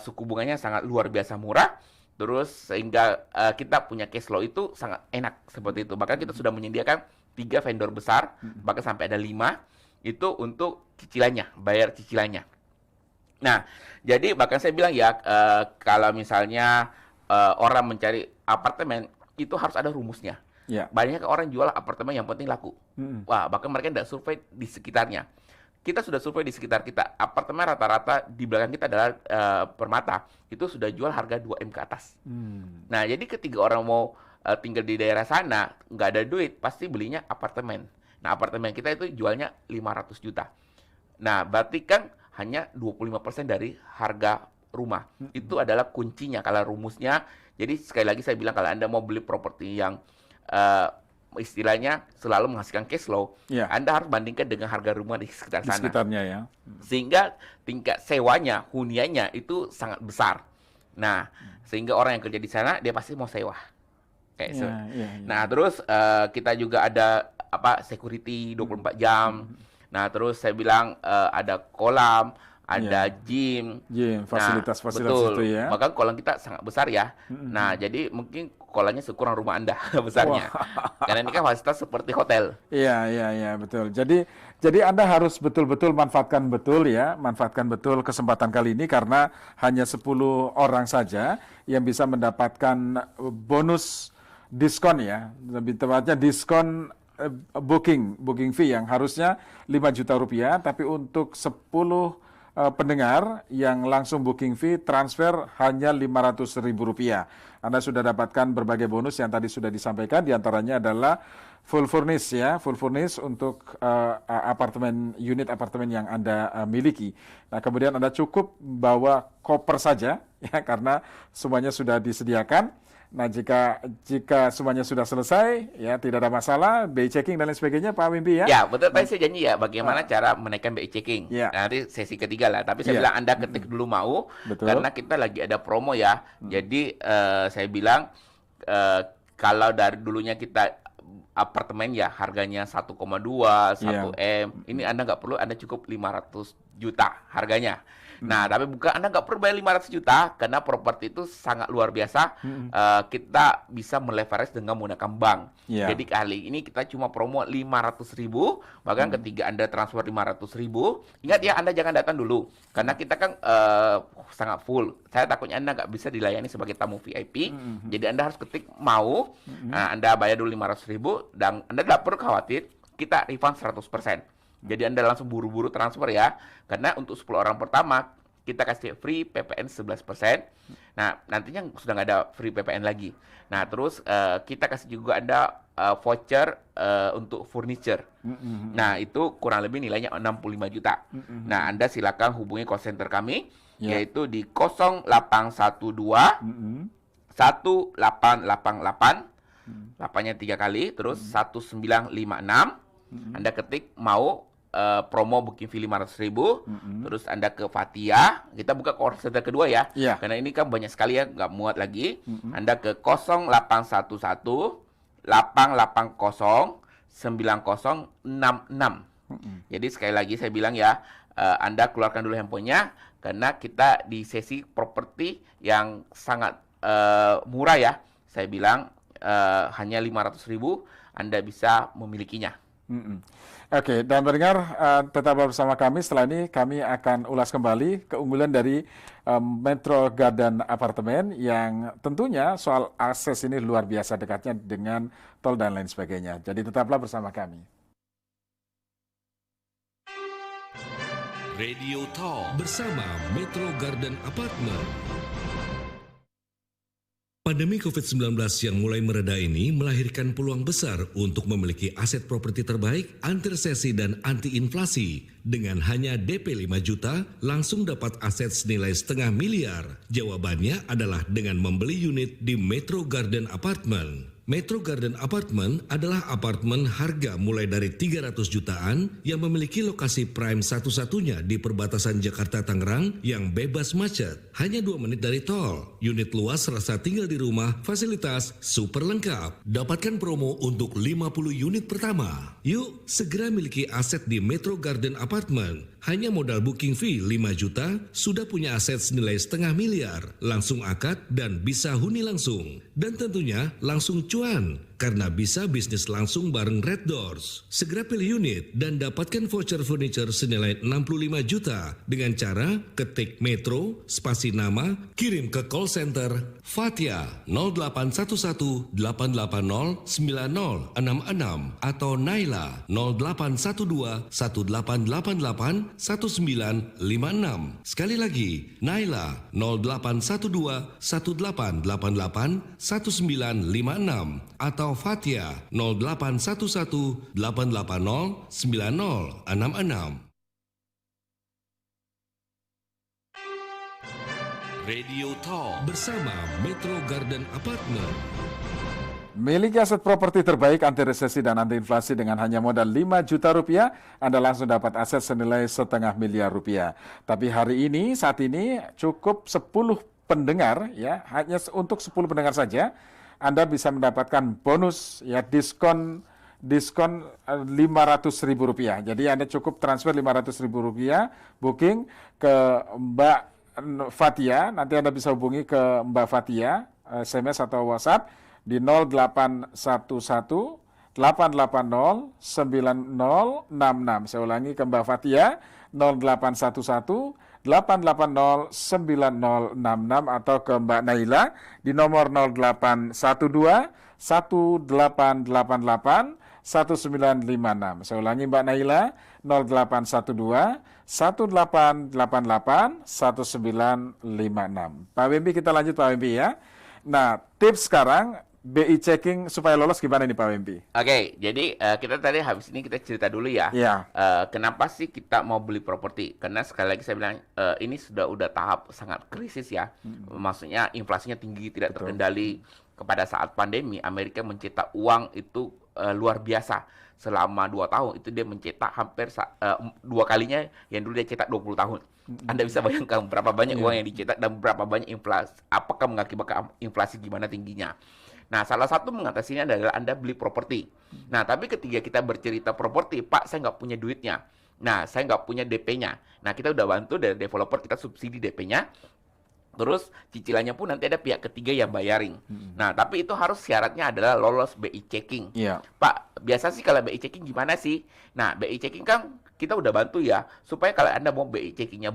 suku bunganya sangat luar biasa murah. Terus sehingga kita punya cash flow itu sangat enak seperti itu. Bahkan kita sudah menyediakan 3 vendor besar, bahkan sampai ada 5, itu untuk cicilannya, bayar cicilannya. Nah, jadi bahkan saya bilang ya, kalau misalnya orang mencari apartemen, itu harus ada rumusnya. Ya. Banyak orang jual apartemen yang penting laku. Wah, bahkan mereka tidak survei di sekitarnya. Kita sudah survei di sekitar kita. Apartemen rata-rata di belakang kita adalah Permata. Itu sudah jual harga 2M ke atas. Nah, jadi ketika orang mau tinggal di daerah sana, nggak ada duit, pasti belinya apartemen. Nah, apartemen kita itu jualnya 500 juta. Nah, berarti kan hanya 25% dari harga rumah. Itu adalah kuncinya, kalau rumusnya. Jadi sekali lagi saya bilang, kalau Anda mau beli properti yang istilahnya selalu menghasilkan cash flow, Ya. Anda harus bandingkan dengan harga rumah di sekitar Di sana. sekitarnya ya. Sehingga tingkat sewanya, huniannya itu sangat besar. Nah, sehingga orang yang kerja di sana, dia pasti mau sewa. Kayak Ya, ya. Nah, terus kita juga ada security 24 jam. Nah, terus saya bilang ada kolam, ada gym. Fasilitas-fasilitas betul. itu ya. Maka kolam kita sangat besar ya. Nah, jadi mungkin kolamnya sekurang rumah Anda besarnya. Karena ini kan fasilitas seperti hotel. Iya, betul. Jadi Anda harus betul-betul manfaatkan betul kesempatan kali ini, karena hanya 10 orang saja yang bisa mendapatkan bonus diskon ya. Lebih tepatnya diskon booking fee yang harusnya 5 juta rupiah, tapi untuk 10 pendengar yang langsung booking fee transfer hanya 500.000 rupiah. Anda sudah dapatkan berbagai bonus yang tadi sudah disampaikan, diantaranya adalah full furnish untuk unit apartemen yang Anda miliki. Nah, kemudian Anda cukup bawa koper saja ya, karena semuanya sudah disediakan. Nah, jika semuanya sudah selesai, ya tidak ada masalah, BI checking dan lain sebagainya, Pak Wimpi ya. Ya, betul. Tadi saya janji ya, bagaimana cara menaikkan BI checking. Ya. Nah, nanti sesi ketiga lah. Tapi saya bilang Anda ketik dulu mau, Betul. karena kita lagi ada promo ya. Jadi saya bilang kalau dari dulunya kita apartemen ya harganya 1,2, 1 Iya. M. Ini Anda nggak perlu, Anda cukup 500 juta harganya. Nah, tapi bukan Anda nggak perlu bayar 500 juta karena properti itu sangat luar biasa. Kita bisa meleverage dengan menggunakan bank. Iya. Jadi kali ini kita cuma promo 500.000, bahkan ketika Anda transfer 500.000, ingat ya Anda jangan datang dulu karena kita kan sangat full. Saya takutnya Anda nggak bisa dilayani sebagai tamu VIP. Jadi Anda harus ketik mau, Anda bayar dulu 500.000 dan Anda tidak perlu khawatir, kita refund 100%. Jadi Anda langsung buru-buru transfer ya. Karena untuk 10 orang pertama kita kasih free PPN 11%. Nah, nantinya sudah nggak ada free PPN lagi. Nah, terus kita kasih juga ada voucher untuk furniture. Nah, itu kurang lebih nilainya 65 juta. Nah, Anda silakan hubungi call center kami yaitu di 0812 1888 8-nya 3 kali, terus 1956. Anda ketik mau promo booking fee 500.000, terus Anda ke Fathia, kita buka call center kedua ya, karena ini kan banyak sekali ya, nggak muat lagi. Anda ke 0811 880 9066. Jadi sekali lagi saya bilang ya, Anda keluarkan dulu handphonenya, karena kita di sesi properti yang sangat murah ya, saya bilang hanya 500.000 Anda bisa memilikinya. Oke, dan pendengar tetap bersama kami. Setelah ini kami akan ulas kembali keunggulan dari Metro Garden Apartemen yang tentunya soal akses ini luar biasa dekatnya dengan tol dan lain sebagainya. Jadi tetaplah bersama kami. Radio Talk bersama Metro Garden Apartment. Pandemi COVID-19 yang mulai mereda ini melahirkan peluang besar untuk memiliki aset properti terbaik, anti resesi dan anti inflasi. Dengan hanya DP 5 juta, langsung dapat aset senilai setengah miliar. Jawabannya adalah dengan membeli unit di Metro Garden Apartment. Metro Garden Apartment adalah apartemen harga mulai dari 300 jutaan yang memiliki lokasi prime satu-satunya di perbatasan Jakarta-Tangerang yang bebas macet. Hanya 2 menit dari tol. Unit luas rasa tinggal di rumah, fasilitas super lengkap. Dapatkan promo untuk 50 unit pertama. Yuk, segera miliki aset di Metro Garden Apartment. Hanya modal booking fee 5 juta, sudah punya aset senilai setengah miliar. Langsung akad dan bisa huni langsung. Dan tentunya langsung cuan, karena bisa bisnis langsung bareng Red Doors. Segera pilih unit dan dapatkan voucher furniture senilai 65 juta dengan cara ketik Metro, spasi nama, kirim ke call center Fathia 0811 880 9066 atau Naila 0812 1888 1956. Sekali lagi, Naila 0812 1888 1956 atau Fathia 0811 880 9066. Radio Talk bersama Metro Garden Apartment. Miliki aset properti terbaik anti resesi dan anti inflasi dengan hanya modal 5 juta rupiah, Anda langsung dapat aset senilai setengah miliar rupiah. Tapi hari ini, saat ini cukup 10 pendengar, ya, hanya untuk 10 pendengar saja, Anda bisa mendapatkan bonus, ya, diskon 500.000 rupiah. Jadi Anda cukup transfer 500.000 rupiah, booking ke Mbak Fathia, nanti Anda bisa hubungi ke Mbak Fathia, SMS atau WhatsApp, di 0811 880 9066. Saya ulangi ke Mbak Fathia 0811 880 9066 atau ke Mbak Naila di nomor 0812 1888 1956. Saya ulangi Mbak Naila 0812 1888 1956. Pak Wimpi, kita lanjut Pak Wimpi ya. Nah, tips sekarang BI checking supaya lolos gimana nih Pak Wimpi? Oke, jadi kita tadi habis ini kita cerita dulu ya. Iya. Kenapa sih kita mau beli properti? Karena sekali lagi saya bilang ini udah tahap sangat krisis ya. Maksudnya inflasinya tinggi, tidak terkendali. Kepada saat pandemi, Amerika mencetak uang itu luar biasa. Selama 2 tahun itu dia mencetak hampir 2 kalinya yang dulu dia cetak 20 tahun. Anda bisa bayangkan berapa banyak uang yang dicetak dan berapa banyak inflasi. Apakah mengakibatkan inflasi gimana tingginya? Nah, salah satu mengatasinya adalah Anda beli properti. Nah, tapi ketika kita bercerita properti, Pak, saya nggak punya duitnya. Nah, saya nggak punya DP-nya. Nah, kita udah bantu dari developer, kita subsidi DP-nya. Terus cicilannya pun nanti ada pihak ketiga yang bayarin. Nah, tapi itu harus syaratnya adalah lolos BI checking. Iya. Pak, biasa sih kalau BI checking gimana sih? Nah, BI checking kan kita udah bantu ya, supaya kalau Anda mau BI checkingnya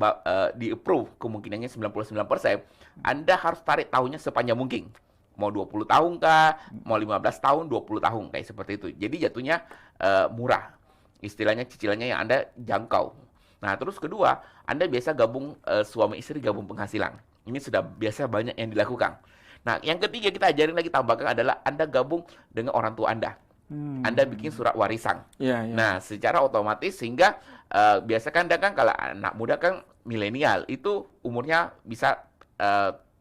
di-approve, kemungkinannya 99%, Anda harus tarik tahunnya sepanjang mungkin. Mau 20 tahun kah, mau 15 tahun, 20 tahun, kayak seperti itu. Jadi jatuhnya murah. Istilahnya cicilannya yang Anda jangkau. Nah, terus kedua, Anda biasa gabung suami istri gabung penghasilan. Ini sudah biasa banyak yang dilakukan. Nah, yang ketiga kita ajarin lagi tambahkan adalah Anda gabung dengan orang tua Anda. Anda bikin surat warisan. Iya, iya. Nah, secara otomatis sehingga biasa kan Anda kan kalau anak muda kan milenial itu umurnya bisa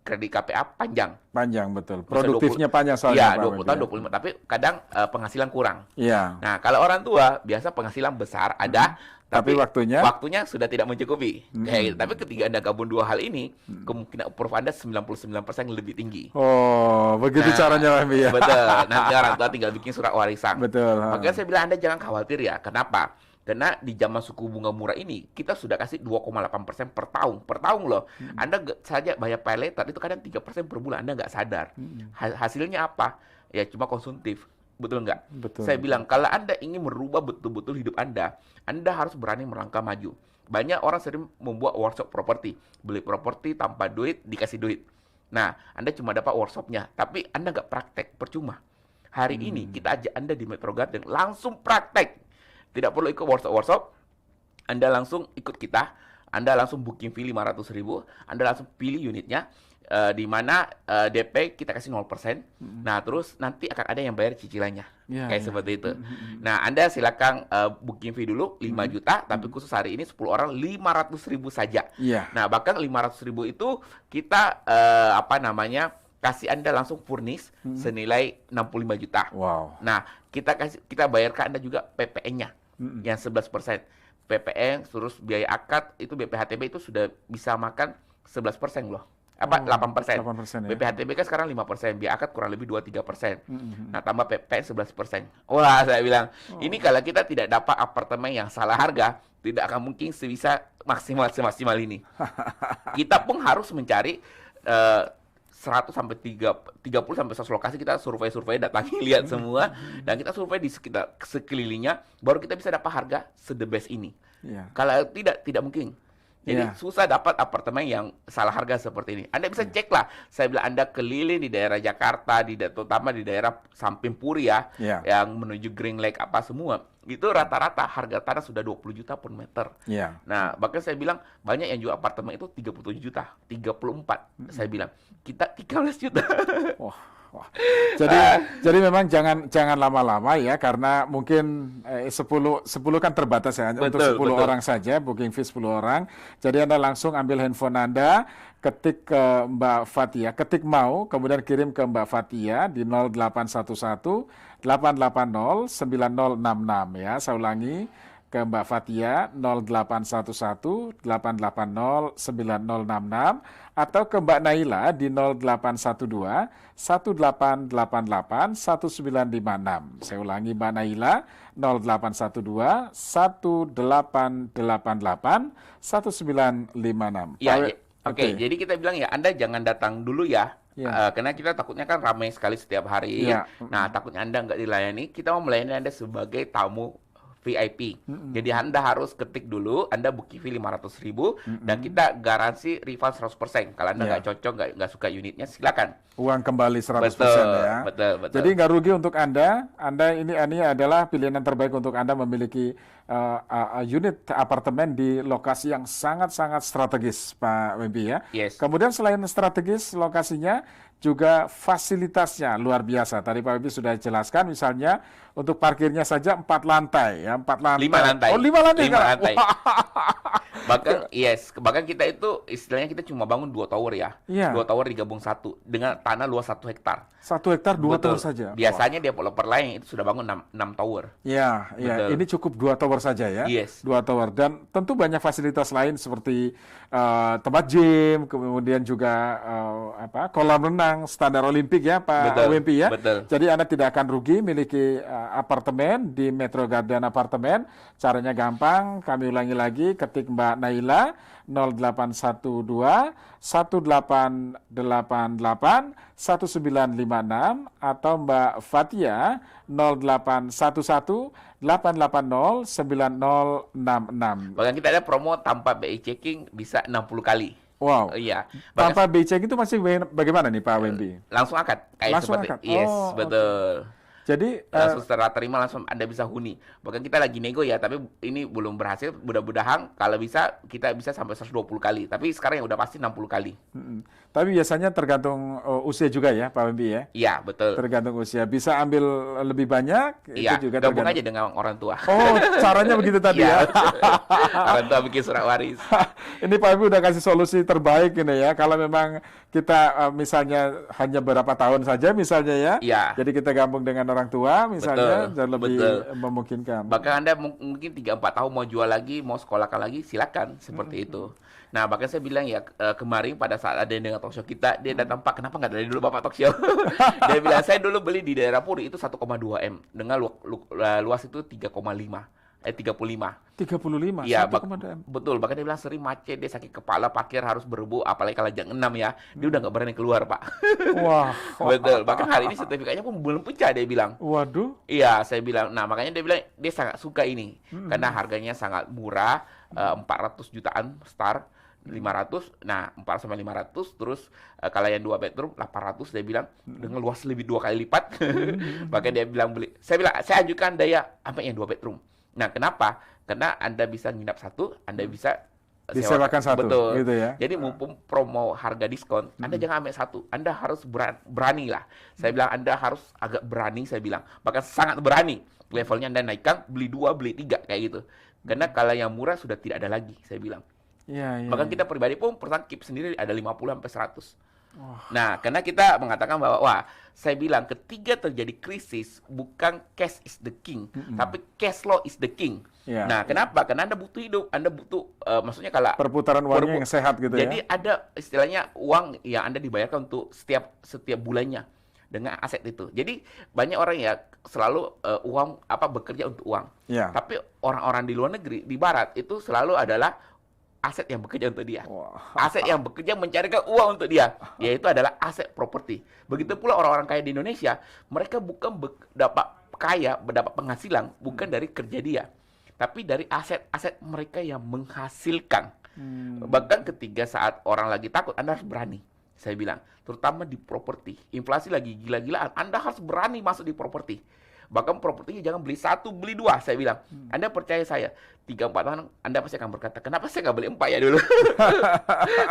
kredit KPA panjang. Panjang, betul. Bisa Produktifnya 20 panjang soalnya. Iya, Pak 20 tahun, Wempi, 25. Tapi kadang penghasilan kurang. Iya. Nah, kalau orang tua biasa penghasilan besar ada, Tapi waktunya sudah tidak mencukupi. Kayak gitu. Tapi ketika Anda gabung dua hal ini, kemungkinan approve Anda 99% lebih tinggi. Oh, begitu caranya Pak Wempi ya. Betul. Nanti orang tua tinggal bikin surat warisan. Betul. Makanya saya bilang Anda jangan khawatir ya. Kenapa? Karena di zaman suku bunga murah ini, kita sudah kasih 2,8% per tahun. Per tahun loh. Anda saja bayar pay later, itu kadang 3% per bulan. Anda nggak sadar. Hasilnya apa? Ya cuma konsumtif. Betul nggak? Betul. Saya bilang, kalau Anda ingin merubah betul-betul hidup Anda harus berani melangkah maju. Banyak orang sering membuat workshop properti. Beli properti tanpa duit, dikasih duit. Nah, Anda cuma dapat workshopnya, tapi Anda nggak praktek, percuma. Hari ini kita ajak Anda di Metro Garden, langsung praktek. Tidak perlu ikut workshop, Anda langsung ikut kita, Anda langsung booking fee 500.000, Anda langsung pilih unitnya, di mana DP kita kasih 0%. Nah, terus nanti akan ada yang bayar cicilannya. Ya, Kayak ya. seperti itu. Nah, Anda silakan booking fee dulu 5 juta, tapi khusus hari ini 10 orang 500.000 saja. Iya. Nah, bahkan 500.000 itu kita kasih Anda langsung furnish senilai 65 juta. Wow. Nah, kita bayarkan Anda juga PPN-nya yang 11%. PPN terus biaya akad itu BPHTB itu sudah bisa makan 11% loh. 8%. 8% ya. BPHTB kan sekarang 5%, biaya akad kurang lebih 2-3%. Nah, tambah PPN 11%. Wah, saya bilang, ini kalau kita tidak dapat apartemen yang salah harga, tidak akan mungkin sebisa maksimal ini. Kita pun harus mencari 100 sampai 30 sampai 100 lokasi, kita survei datangi lihat semua, dan kita survei di sekitar sekelilingnya, baru kita bisa dapat harga the best ini. Iya. Kalau tidak mungkin. Jadi Iya. susah dapat apartemen yang salah harga seperti ini. Anda bisa cek lah. Saya bilang Anda keliling di daerah Jakarta, terutama di daerah samping Puri ya, Iya. yang menuju Green Lake apa semua. Itu rata-rata harga tanah sudah 20 juta per meter. Iya. Nah, bahkan saya bilang banyak yang jual apartemen itu 37 juta, 34. Saya bilang, kita 13 juta. Wah. Jadi memang jangan lama-lama ya, karena mungkin 10 kan terbatas ya, untuk 10 orang saja, booking fee 10 orang. Jadi Anda langsung ambil handphone Anda, ketik ke Mbak Fatia, ketik mau, kemudian kirim ke Mbak Fatia di 0811 880 9066 ya. Saya ulangi, ke Mbak Fatia 0811 880 9066 atau ke Mbak Naila di 0812 1888 1956. Saya ulangi, Mbak Naila 0812 1888 1956. Ya, Oke, jadi kita bilang ya, Anda jangan datang dulu ya. Ya. Karena kita takutnya kan ramai sekali setiap hari. Ya. Nah, takutnya Anda nggak dilayani. Kita mau melayani Anda sebagai tamu VIP. Jadi Anda harus ketik dulu, Anda booking fee 500.000 dan kita garansi refund 100%. Kalau Anda nggak cocok, nggak suka unitnya, silakan. Uang kembali 100% Betul, ya. betul. Jadi nggak rugi untuk Anda. Ini adalah pilihan yang terbaik untuk Anda memiliki unit apartemen di lokasi yang sangat-sangat strategis, Pak Wempi ya. Yes. Kemudian selain strategis lokasinya, juga fasilitasnya luar biasa. Tadi Pak Wempi sudah jelaskan, misalnya untuk parkirnya saja 4 lantai ya, 4 lantai. 5 lantai. Oh, 5 lantai. 5 lantai. Bahkan kita itu istilahnya kita cuma bangun 2 tower ya. Iya. 2 tower digabung satu dengan tanah luas 1 hektar. 1 hektar 2 Betul. tower saja. Biasanya developer lain itu sudah bangun 6 tower. Ya, ya. Betul. Ini cukup 2 tower saja ya. Yes. 2 tower dan tentu banyak fasilitas lain seperti tempat gym, kemudian juga kolam renang standar Olimpik ya, Pak Betul, Wempi ya. betul. Jadi Anda tidak akan rugi miliki apartemen di Metro Garden Apartemen. Caranya gampang, kami ulangi lagi, ketik Mbak Naila 0812 1888 1956 atau Mbak Fatia 0811 880 9066. Bahkan kita ada promo tanpa BI checking bisa 60 kali. Wow. Iya. Tanpa BI checking itu masih bagaimana nih Pak Wempi? Langsung akad kayak Langsung seperti akad? yes, Oh, betul. Jadi Langsung setelah terima langsung Anda bisa huni. Bahkan kita lagi nego ya, tapi ini belum berhasil. Mudah-mudahan kalau bisa kita bisa sampai 120 kali. Tapi sekarang yang udah pasti 60 kali. tapi biasanya tergantung usia juga ya Pak Wempi ya. Iya, betul. Tergantung usia. Bisa ambil lebih banyak, Iya, itu juga gabung tergantung. aja dengan orang tua. Oh, caranya begitu tadi ya. Iya. Orang tua bikin surat waris. Ini Pak Wempi udah kasih solusi terbaik ini ya. Kalau memang kita misalnya hanya berapa tahun saja misalnya ya. Iya. Jadi kita gabung dengan orang tua misalnya Betul, dan lebih betul. memungkinkan. Bahkan Anda mungkin 3-4 tahun mau jual lagi, mau sekolahkan lagi, silakan seperti itu. Nah, bahkan saya bilang ya, kemarin pada saat ada yang dengan talk show kita, dia datang, Pak, kenapa nggak dari dulu Bapak talk show? Dia bilang, saya dulu beli di daerah Puri itu 1,2 M, dengan luas itu 35. 35, Iya, 1,2 M. betul. Bahkan dia bilang sering macet, dia sakit kepala, parkir harus berebut, apalagi kalau jam 6 ya, dia udah nggak berani keluar, Pak. Wah. Betul. Bahkan hari ini sertifikatnya pun belum pecah, dia bilang. Waduh. Iya, saya bilang. Nah, makanya dia bilang dia sangat suka ini karena harganya sangat murah, 400 jutaan start, 500. Nah, 4 sampai 500 terus kalau yang 2 bedroom 800 dia bilang dengan luas lebih 2 kali lipat. Bahkan dia bilang beli. Saya bilang saya ajukan daya sampai yang 2 bedroom. Nah, kenapa? Karena Anda bisa nginap satu, Anda bisa Disewakan satu, betul. gitu ya. Jadi mumpung promo harga diskon, Anda jangan ambil satu. Anda harus berani lah. Saya bilang Anda harus agak berani, saya bilang. Bahkan sangat berani. Levelnya Anda naikkan, beli 2, beli 3, kayak gitu. Karena kalau yang murah sudah tidak ada lagi, saya bilang. Iya, iya. Bahkan kita pribadi pun perusahaan keep sendiri ada 50 sampai 100. Nah, karena kita mengatakan bahwa, wah, saya bilang ketika terjadi krisis, bukan cash is the king, tapi cash flow is the king. Iya. Nah, kenapa? Karena Anda butuh hidup, Anda butuh, maksudnya kalau Perputaran uangnya yang sehat gitu jadi ya. ada istilahnya uang yang Anda dibayarkan untuk setiap bulannya dengan aset itu. Jadi banyak orang ya selalu uang bekerja untuk uang. Iya. Tapi orang-orang di luar negeri, di barat itu selalu adalah aset yang bekerja untuk dia. Wah. Aset yang bekerja mencarikan uang untuk dia, yaitu adalah aset properti. Begitu pula orang-orang kaya di Indonesia, mereka bukan mendapat penghasilan bukan dari kerja dia, tapi dari aset-aset mereka yang menghasilkan. Bahkan ketika saat orang lagi takut, Anda harus berani. Saya bilang, terutama di properti. Inflasi lagi gila-gilaan, Anda harus berani masuk di properti. Bahkan propertinya jangan beli 1, beli 2, saya bilang. Anda percaya saya, 3-4 tahun Anda pasti akan berkata, kenapa saya nggak beli 4 ya dulu?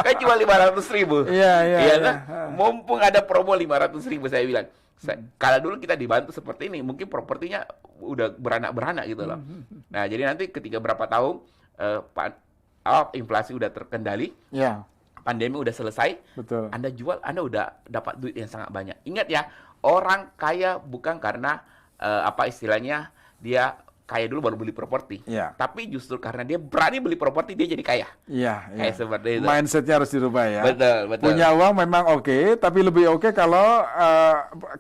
Kan cuma 500.000. Iya, iya. Iya, iya. mumpung ada promo 500.000, saya bilang. Kalau dulu kita dibantu seperti ini, mungkin propertinya udah beranak-beranak gitu loh. Nah, jadi nanti ketika berapa tahun inflasi udah terkendali, Iya. pandemi udah selesai, Betul. Anda jual, Anda udah dapat duit yang sangat banyak. Ingat ya, orang kaya bukan karena istilahnya dia kaya dulu baru beli properti. Iya. Tapi justru karena dia berani beli properti, dia jadi kaya. Iya, iya. Kayak seperti itu. Mindsetnya harus dirubah ya. Betul, betul. Punya uang memang oke, tapi lebih oke kalau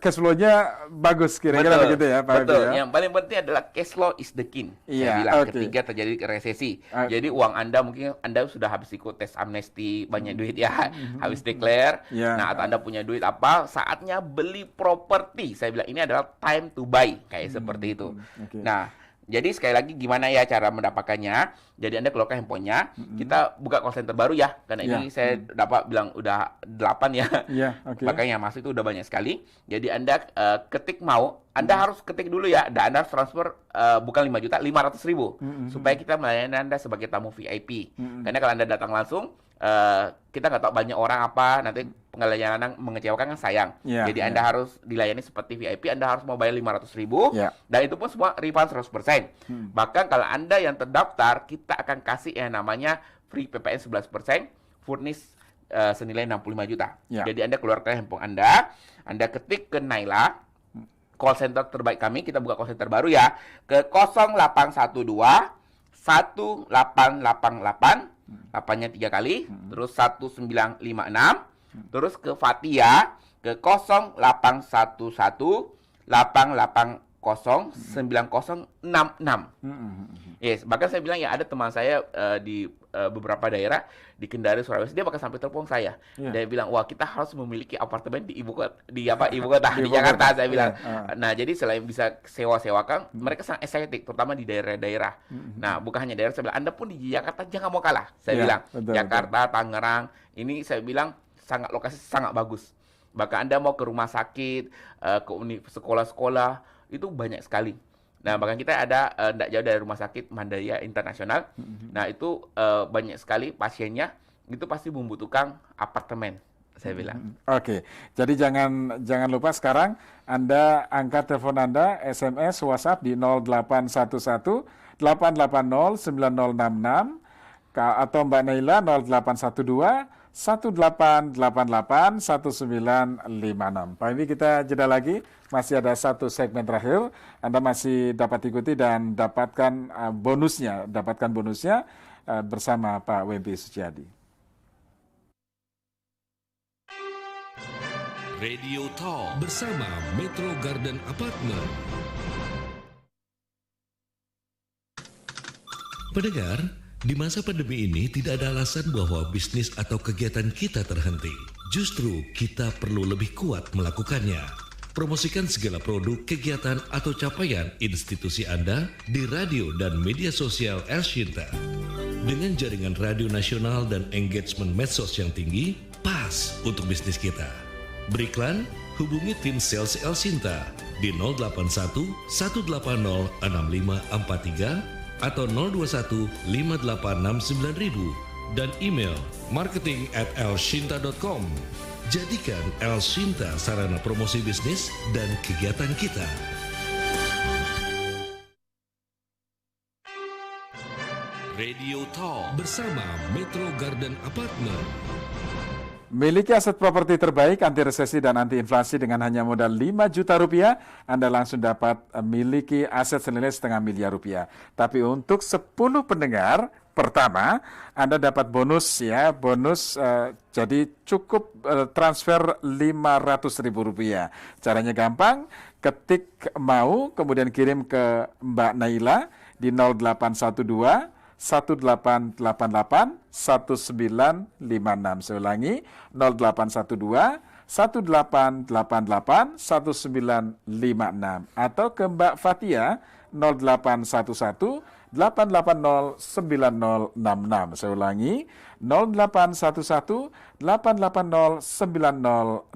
cash flow-nya bagus kira-kira Betul, begitu ya Pak Habib betul. ya. Yang paling penting adalah cash flow is the king. Iya, Saya bilang oke. ketika terjadi resesi. Oke. Jadi uang Anda mungkin Anda sudah habis ikut tes amnesti, banyak duit ya, habis declare. Iya. Nah, atau Anda punya duit apa, saatnya beli properti. Saya bilang ini adalah time to buy, kayak seperti itu. Oke. Nah, jadi sekali lagi gimana ya cara mendapatkannya? Jadi Anda keluarkan handphonenya, kita buka call center baru ya, karena ini Iya. saya dapat bilang udah 8 ya. Iya, oke. Makanya yang masuk itu udah banyak sekali. Jadi Anda ketik mau, Anda harus ketik dulu ya, dan Anda harus transfer bukan 5 juta, 500.000 supaya kita melayani Anda sebagai tamu VIP. Karena kalau Anda datang langsung, kita nggak tahu banyak orang apa, nanti pengelayanan mengecewakan kan sayang. Ya, Jadi ya. Anda harus dilayani seperti VIP, Anda harus mau bayar 500.000, Ya. dan itu pun semua refund 100%. Bahkan kalau Anda yang terdaftar, kita akan kasih yang namanya free PPN 11%, furnish senilai 65 juta. Ya. Jadi Anda keluarkan handphone Anda ketik ke Naila, call center terbaik kami, kita buka call center baru ya, ke 0812 1888, 8-nya 3 kali, terus 1956, terus ke Fatia ke 0811 880 9066. Yes, bahkan saya bilang ya ada teman saya di beberapa daerah di Kendari, Sulawesi, dia bahkan sampai telepon saya. Iya. Dia bilang, "Wah, kita harus memiliki apartemen di ibu kota, di ibu kota Di di ibu Jakarta." kota. Saya bilang. Iya. Nah, jadi selain bisa sewa-sewakan, mereka sangat excited terutama di daerah-daerah. Nah, bukan hanya daerah, saya bilang, Anda pun di Jakarta jangan mau kalah. Saya Iya, bilang, betul, Jakarta, Tangerang, ini saya bilang lokasi sangat bagus. Bahkan Anda mau ke rumah sakit, ke sekolah-sekolah, itu banyak sekali. Nah, bahkan kita ada tidak jauh dari rumah sakit Mandaya Internasional. Nah, itu banyak sekali pasiennya, itu pasti membutuhkan apartemen, saya bilang. Oke, jadi jangan lupa sekarang Anda angkat telepon Anda, SMS, WhatsApp di 0811 880 9066 atau Mbak Naila 0812 1888 1956. Pak Imi, kita jeda lagi. Masih ada satu segmen terakhir. Anda masih dapat ikuti dan dapatkan bonusnya bersama Pak Wempi Suciadi. Radio Talk bersama Metro Garden Apartment. Pendengar, di masa pandemi ini tidak ada alasan bahwa bisnis atau kegiatan kita terhenti. Justru kita perlu lebih kuat melakukannya. Promosikan segala produk, kegiatan, atau capaian institusi Anda di radio dan media sosial El Shinta. Dengan jaringan radio nasional dan engagement medsos yang tinggi, pas untuk bisnis kita. Beriklan, hubungi tim sales El Shinta di 081 180 6543 atau 021 5869000 dan email marketing@elshinta.com. Jadikan El Shinta sarana promosi bisnis dan kegiatan kita. Radio Talk bersama Metro Garden Apartment. Miliki aset properti terbaik, anti resesi dan anti inflasi dengan hanya modal 5 juta rupiah, Anda langsung dapat miliki aset senilai setengah miliar rupiah. Tapi untuk 10 pendengar pertama, Anda dapat bonus ya, jadi cukup transfer 500 ribu rupiah. Caranya gampang, ketik mau, kemudian kirim ke Mbak Naila di 0812 1888 1956. Saya ulangi, 0812 1888 1956 atau ke Mbak Fatia 0811 880 9066. Saya ulangi, 0811 880 9066.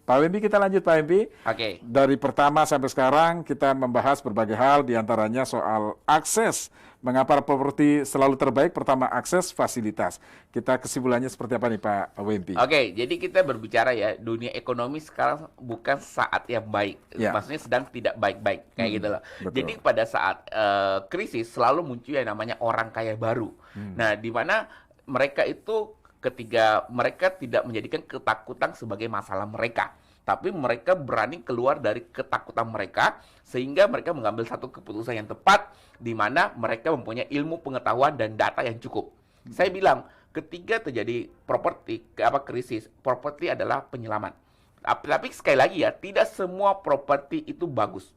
Pak Wempi, kita lanjut Pak Wempi. Oke. Dari pertama sampai sekarang kita membahas berbagai hal, diantaranya soal akses. Mengapa properti selalu terbaik? Pertama, akses, fasilitas. Kita kesimpulannya seperti apa nih Pak Wempi? Oke, jadi kita berbicara ya, dunia ekonomi sekarang bukan saat yang baik. Ya. Maksudnya sedang tidak baik-baik, kayak gitu loh. betul. Jadi pada saat krisis selalu muncul yang namanya orang kaya baru. Nah, di mana mereka itu ketika mereka tidak menjadikan ketakutan sebagai masalah mereka, tapi mereka berani keluar dari ketakutan mereka sehingga mereka mengambil satu keputusan yang tepat di mana mereka mempunyai ilmu pengetahuan dan data yang cukup. Saya bilang ketika terjadi krisis, properti adalah penyelamat. Tapi sekali lagi ya, tidak semua properti itu bagus.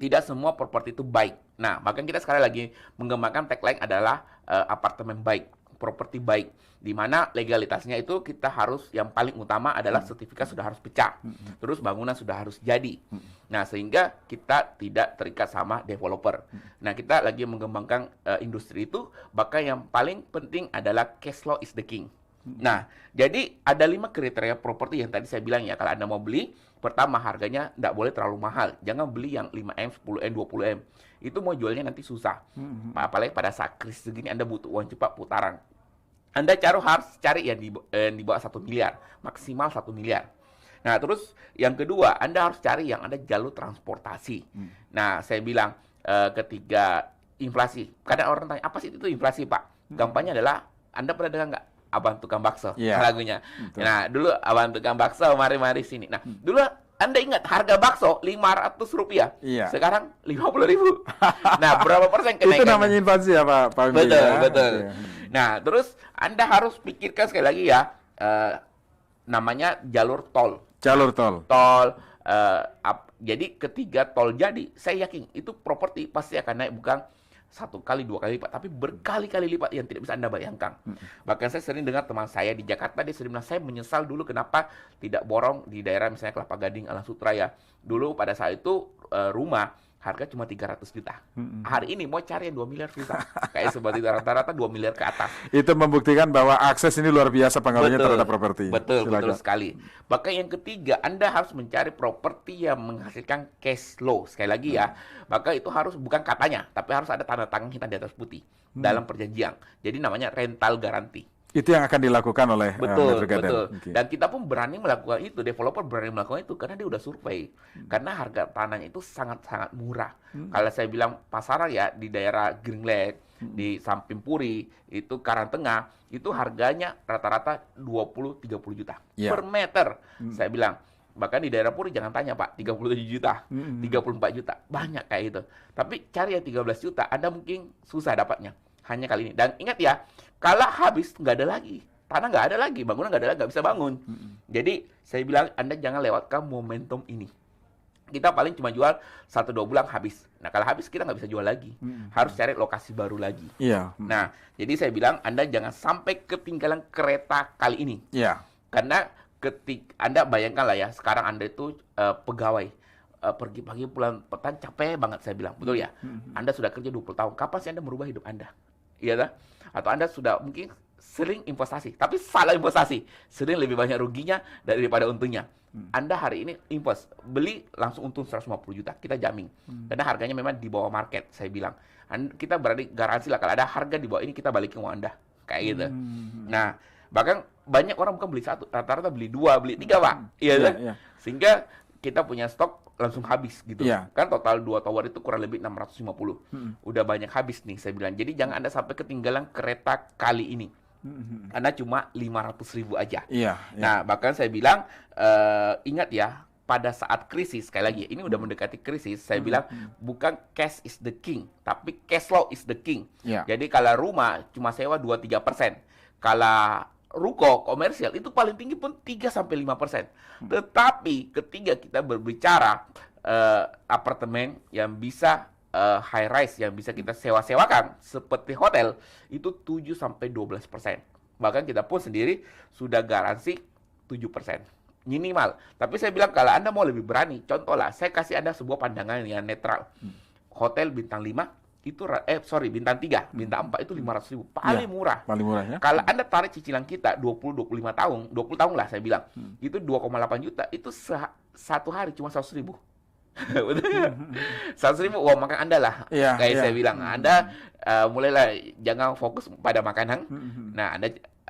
Tidak semua properti itu baik. Nah, bahkan kita sekarang lagi mengembangkan tagline adalah apartemen baik, properti baik, di mana legalitasnya itu kita harus, yang paling utama adalah sertifikat sudah harus pecah, terus bangunan sudah harus jadi. Nah, sehingga kita tidak terikat sama developer. Nah, kita lagi mengembangkan industri itu, bahkan yang paling penting adalah cash flow is the king. Nah, jadi ada 5 kriteria properti yang tadi saya bilang ya, kalau Anda mau beli, pertama harganya tidak boleh terlalu mahal. Jangan beli yang 5M, 10M, 20M. Itu mau jualnya nanti susah. Apalagi pada saat krisis segini Anda butuh uang cepat putaran. Anda harus cari yang di bawah 1 miliar, maksimal 1 miliar. Nah, terus yang kedua, Anda harus cari yang ada jalur transportasi. Nah, saya bilang ketiga inflasi. Kadang orang tanya, apa sih itu inflasi, Pak? Gampangnya adalah, Anda pernah dengar nggak Abang Tukang Bakso lagunya? Betul. Nah, dulu Abang Tukang Bakso, mari-mari sini. Nah, dulu Anda ingat harga bakso Rp500, sekarang Rp50.000. Nah, berapa persen kenaikannya? Itu namanya inflasi ya Pak Wimpi? Betul, ya? betul. Iya. Nah, terus Anda harus pikirkan sekali lagi ya, namanya jalur tol. Jalur tol. Jadi ketika tol jadi, saya yakin itu properti pasti akan naik, bukan 1 kali, 2 kali lipat, tapi berkali-kali lipat yang tidak bisa Anda bayangkan. Bahkan saya sering dengar teman saya di Jakarta, dia sering bilang, saya menyesal dulu kenapa tidak borong di daerah misalnya Kelapa Gading, Alang Sutra ya. Dulu pada saat itu rumah harga cuma 300 juta. Hari ini mau cari yang 2 miliar susah. Kayak seperti itu, rata-rata 2 miliar ke atas. Itu membuktikan bahwa akses ini luar biasa pengaruhnya terhadap properti. Betul, Silakan. betul sekali. Bahkan yang ketiga, Anda harus mencari properti yang menghasilkan cash flow. Sekali lagi ya, maka itu harus bukan katanya, tapi harus ada tanda tangan hitam di atas putih dalam perjanjian. Jadi namanya rental garanti. Itu yang akan dilakukan oleh Betul, Metro Garden. betul. Oke. Dan kita pun berani melakukan itu, developer berani melakukan itu karena dia udah survei. Karena harga tanahnya itu sangat-sangat murah. Kalau saya bilang pasaran ya di daerah Green Lake, di samping Puri, itu Karangtengah, itu harganya rata-rata 20-30 juta per meter. Saya bilang, bahkan di daerah Puri jangan tanya Pak, 37 juta, 34 juta, banyak kayak itu. Tapi cari yang 13 juta, Anda mungkin susah dapatnya. Hanya kali ini. Dan ingat ya, kalau habis nggak ada lagi, tanah nggak ada lagi, bangunan nggak ada lagi, nggak bisa bangun. Jadi saya bilang Anda jangan lewatkan momentum ini. Kita paling cuma jual 1-2 bulan habis. Nah kalau habis kita nggak bisa jual lagi, harus cari lokasi baru lagi. Iya. Nah jadi saya bilang Anda jangan sampai ketinggalan kereta kali ini. Iya. Karena Anda bayangkan lah ya, sekarang Anda itu pegawai. Pergi pagi pulang petang capek banget saya bilang, betul ya? Anda sudah kerja 20 tahun, kapan sih Anda merubah hidup Anda? Iya kan? Atau Anda sudah mungkin sering investasi, tapi salah investasi, sering lebih banyak ruginya daripada untungnya. Anda hari ini invest, beli langsung untung 150 juta, kita jamin. Karena harganya memang di bawah market, saya bilang. Kita berani garansi lah, kalau ada harga di bawah ini kita balikin uang Anda, kayak gitu. Nah, bahkan banyak orang bukan beli 1, rata-rata beli 2, beli 3 Pak. Iya kan? Sehingga kita punya stok langsung habis gitu. Kan total 2 tower itu kurang lebih 650. Udah banyak habis nih saya bilang. Jadi jangan Anda sampai ketinggalan kereta kali ini. Karena cuma 500.000 aja. Nah, bahkan saya bilang ingat ya, pada saat krisis, sekali lagi ini udah mendekati krisis, saya bilang bukan cash is the king, tapi cash flow is the king. Jadi kalau rumah cuma sewa 2-3%. Kalau ruko komersial itu paling tinggi pun 3-5%. Tetapi ketika kita berbicara apartemen yang bisa high rise, yang bisa kita sewa-sewakan seperti hotel, itu 7-12%. Bahkan kita pun sendiri sudah garansi 7% minimal. Tapi saya bilang kalau Anda mau lebih berani, contoh lah, saya kasih Anda sebuah pandangan yang netral. Hotel bintang 5 itu bintang 3, bintang 4 itu 500.000, paling murah. Paling murah ya. Kalau Anda tarik cicilan kita 20-25 tahun, 20 tahun lah saya bilang, itu 2,8 juta, itu satu hari cuma 100.000. 100.000 uang makan Anda lah. Kayak saya bilang, Anda mulailah jangan fokus pada makanan. Nah,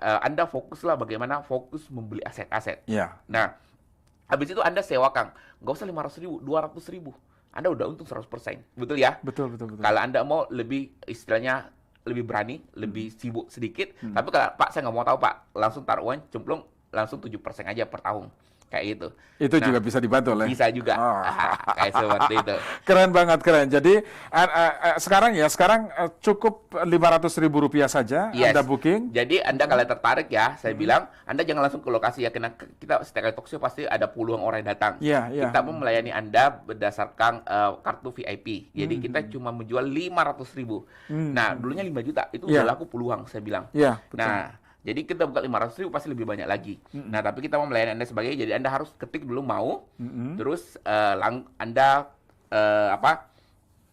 Anda fokuslah bagaimana fokus membeli aset-aset. Nah, habis itu Anda sewakan, nggak usah 500.000, 200.000. Anda udah untung 100%, betul ya? Betul. Kalau Anda mau lebih, istilahnya lebih berani, lebih sibuk sedikit, tapi kalau Pak saya nggak mau tahu Pak, langsung taruh uang cemplung, langsung 7% aja per tahun, kayak gitu. Itu juga bisa dibantu oleh? Bisa juga, kayak seperti itu. Keren banget, keren. Jadi sekarang cukup Rp500.000 saja Anda booking. Jadi Anda kalau tertarik ya, saya bilang Anda jangan langsung ke lokasi ya, karena kita setiap kali talk show pasti ada puluhan orang yang datang. Kita pun melayani Anda berdasarkan kartu VIP. Jadi kita cuma menjual 500.000. Nah, dulunya 5 juta, itu udah laku puluhan saya bilang. Nah, jadi kita buka 500.000 pasti lebih banyak lagi. Nah, tapi kita mau melayani Anda sebagai, jadi Anda harus ketik dulu mau, terus Anda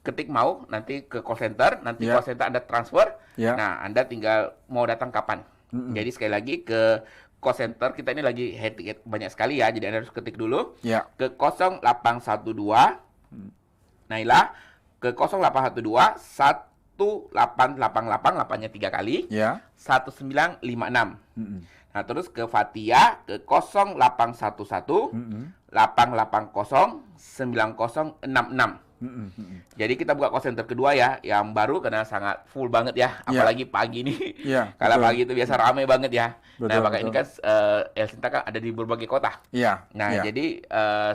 ketik mau, nanti ke call center, nanti call center Anda transfer. Nah, Anda tinggal mau datang kapan. Jadi sekali lagi ke call center kita ini lagi banyak sekali ya, jadi Anda harus ketik dulu ke 0812 Naila, ke 0812 1888, 8-nya 3 kali, Ya. 1956. Mm-mm. Nah, terus ke Fathia ke 0811 880 9066. Mm-mm. Mm-mm. Jadi kita buka call center kedua ya, yang baru karena sangat full banget ya, apalagi pagi ini. Iya, Kalau betul. pagi itu biasa ramai banget ya. Nah, Betul, bahkan ini betul. kan El Sinta kan ada di berbagai kota. Iya. Nah, iya. jadi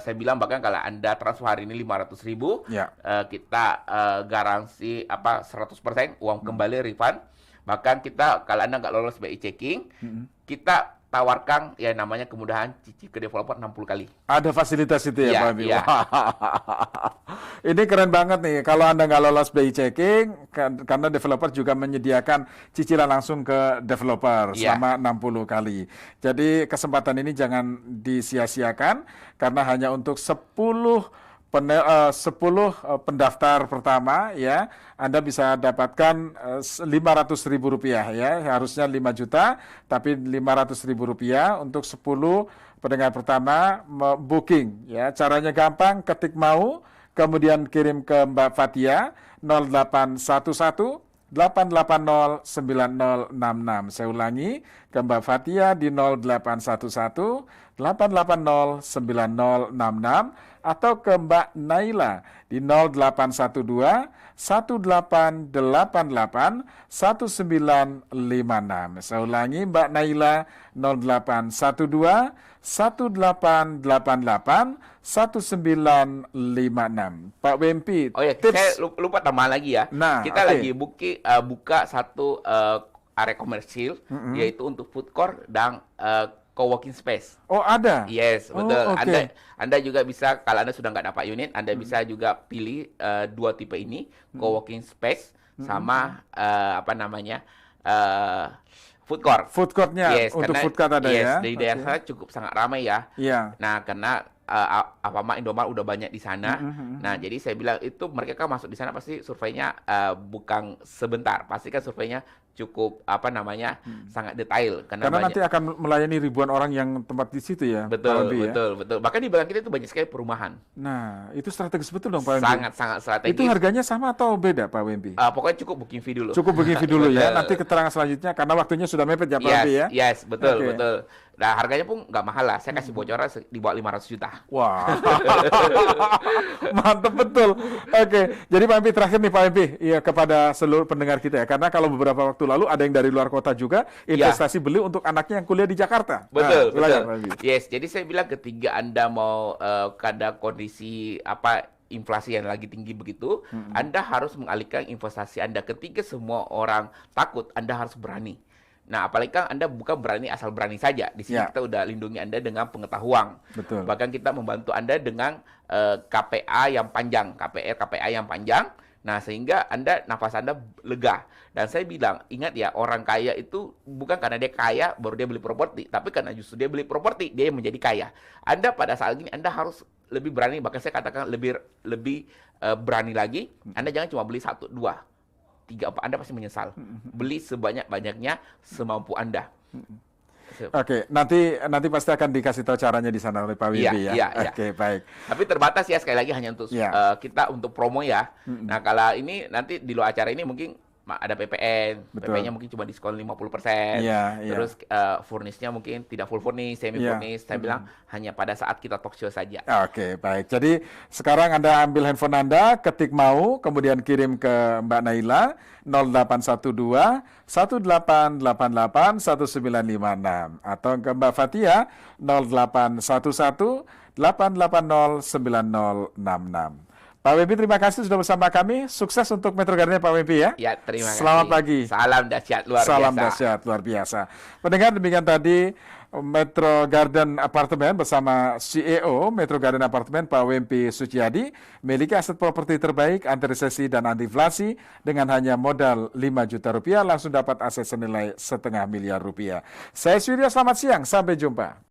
saya bilang bahkan kalau Anda transfer hari ini 500.000, Ya. kita garansi 100% uang kembali refund. Bahkan kita kalau Anda nggak lolos BI checking, kita tawarkan ya namanya kemudahan cicil ke developer 60 kali. Ada fasilitas itu ya, Iya, Pak Abi? iya. Wah. Ini keren banget nih. Kalau Anda nggak lolos BI checking, karena developer juga menyediakan cicilan langsung ke developer Iya. selama 60 kali. Jadi kesempatan ini jangan disia-siakan karena hanya untuk 10 pendaftar pertama ya, Anda bisa dapatkan Rp500.000 ya, harusnya 5 juta, tapi Rp500.000 untuk 10 pendengar pertama booking ya. Caranya gampang, ketik mau, kemudian kirim ke Mbak Fathia 0811 880 9066. Saya ulangi, ke Mbak Fathia di 0811 880 9066 atau ke Mbak Naila di 0812 1888 1956. Saya ulangi, Mbak Naila 0812 1888 1956. Pak Wempi, Oh ya, saya lupa tambah lagi ya. Nah, kita oke. lagi buka satu area komersil, yaitu untuk food court dan co-working space. Oh, ada? Yes, Oh, betul. oke. Anda juga bisa, kalau Anda sudah nggak dapat unit, Anda bisa juga pilih dua tipe ini, co-working space sama food court. Food court-nya, Yes, untuk karena- food court ada yes, ya? di daerah Oke. saya cukup sangat ramai ya. Iya. Nah, karena Alfamart, Indomaret udah banyak di sana. Nah, jadi saya bilang itu mereka kan masuk di sana pasti surveinya bukan sebentar. Pasti kan surveinya cukup sangat detail Karena banyak. nanti akan melayani ribuan orang yang tempat di situ ya, Pak Betul, Wempi ya? betul, betul. Bahkan di belakang kita itu banyak sekali perumahan. Nah, itu strategis betul dong Pak Wempi. Sangat-sangat strategis. Itu harganya sama atau beda Pak Wempi? Pokoknya cukup booking fee dulu. Cukup begitu dulu ya, Betul. nanti keterangan selanjutnya karena waktunya sudah mepet ya Pak Yes, Wempi ya? yes, betul, Oke. betul. Nah, harganya pun nggak mahal lah. Saya kasih bocoran di bawah 500 juta. Wah, mantap betul. Oke, jadi Pak Wempi terakhir nih Pak Wempi, ya kepada seluruh pendengar kita ya, karena kalau beberapa waktu lalu ada yang dari luar kota juga investasi beli untuk anaknya yang kuliah di Jakarta. Betul, Nah, silakan, betul. Pak Wempi. Yes, jadi saya bilang ketika Anda mau kada kondisi inflasi yang lagi tinggi begitu, Anda harus mengalihkan investasi Anda. Ketika semua orang takut, Anda harus berani. Nah, apalagi kan Anda bukan berani asal berani saja. Di sini Ya. kita udah lindungi Anda dengan pengetahuan. Betul. Bahkan kita membantu Anda dengan KPA yang panjang, KPA yang panjang. Nah, sehingga nafas Anda lega. Dan saya bilang, ingat ya, orang kaya itu bukan karena dia kaya baru dia beli properti, tapi karena justru dia beli properti, dia yang menjadi kaya. Anda pada saat ini Anda harus lebih berani, bahkan saya katakan lebih berani lagi. Anda jangan cuma beli 1, 2, 3, 4, Anda pasti menyesal. Beli sebanyak-banyaknya semampu Anda. Oke, nanti pasti akan dikasih tahu caranya di sana oleh Pak Wimpi Iya, ya. iya. Oke, baik. Tapi terbatas ya, sekali lagi hanya untuk Iya. kita untuk promo ya. Nah, kalau ini nanti di luar acara ini mungkin ada PPN, Betul. PPN-nya mungkin cuma diskon 50%. Iya, iya. Terus furnish-nya mungkin tidak full furnish, semi furnish. Saya bilang hanya pada saat kita talk show saja. Oke, baik. Jadi sekarang Anda ambil handphone Anda, ketik mau, kemudian kirim ke Mbak Naila 0812 1888 1956 atau ke Mbak Fathia 0811 880 9066. Pak Wempi, terima kasih sudah bersama kami. Sukses untuk Metro Garden Pak Wempi ya. Ya, terima kasih. Selamat pagi. Salam dahsyat luar Salam biasa. dahsyat luar biasa. Pendengar, demikian tadi Metro Garden Apartemen bersama CEO Metro Garden Apartemen Pak Wempi Suciadi, memiliki aset properti terbaik anti resesi dan anti inflasi dengan hanya modal 5 juta rupiah langsung dapat aset senilai setengah miliar rupiah. Saya Surya, selamat siang, sampai jumpa.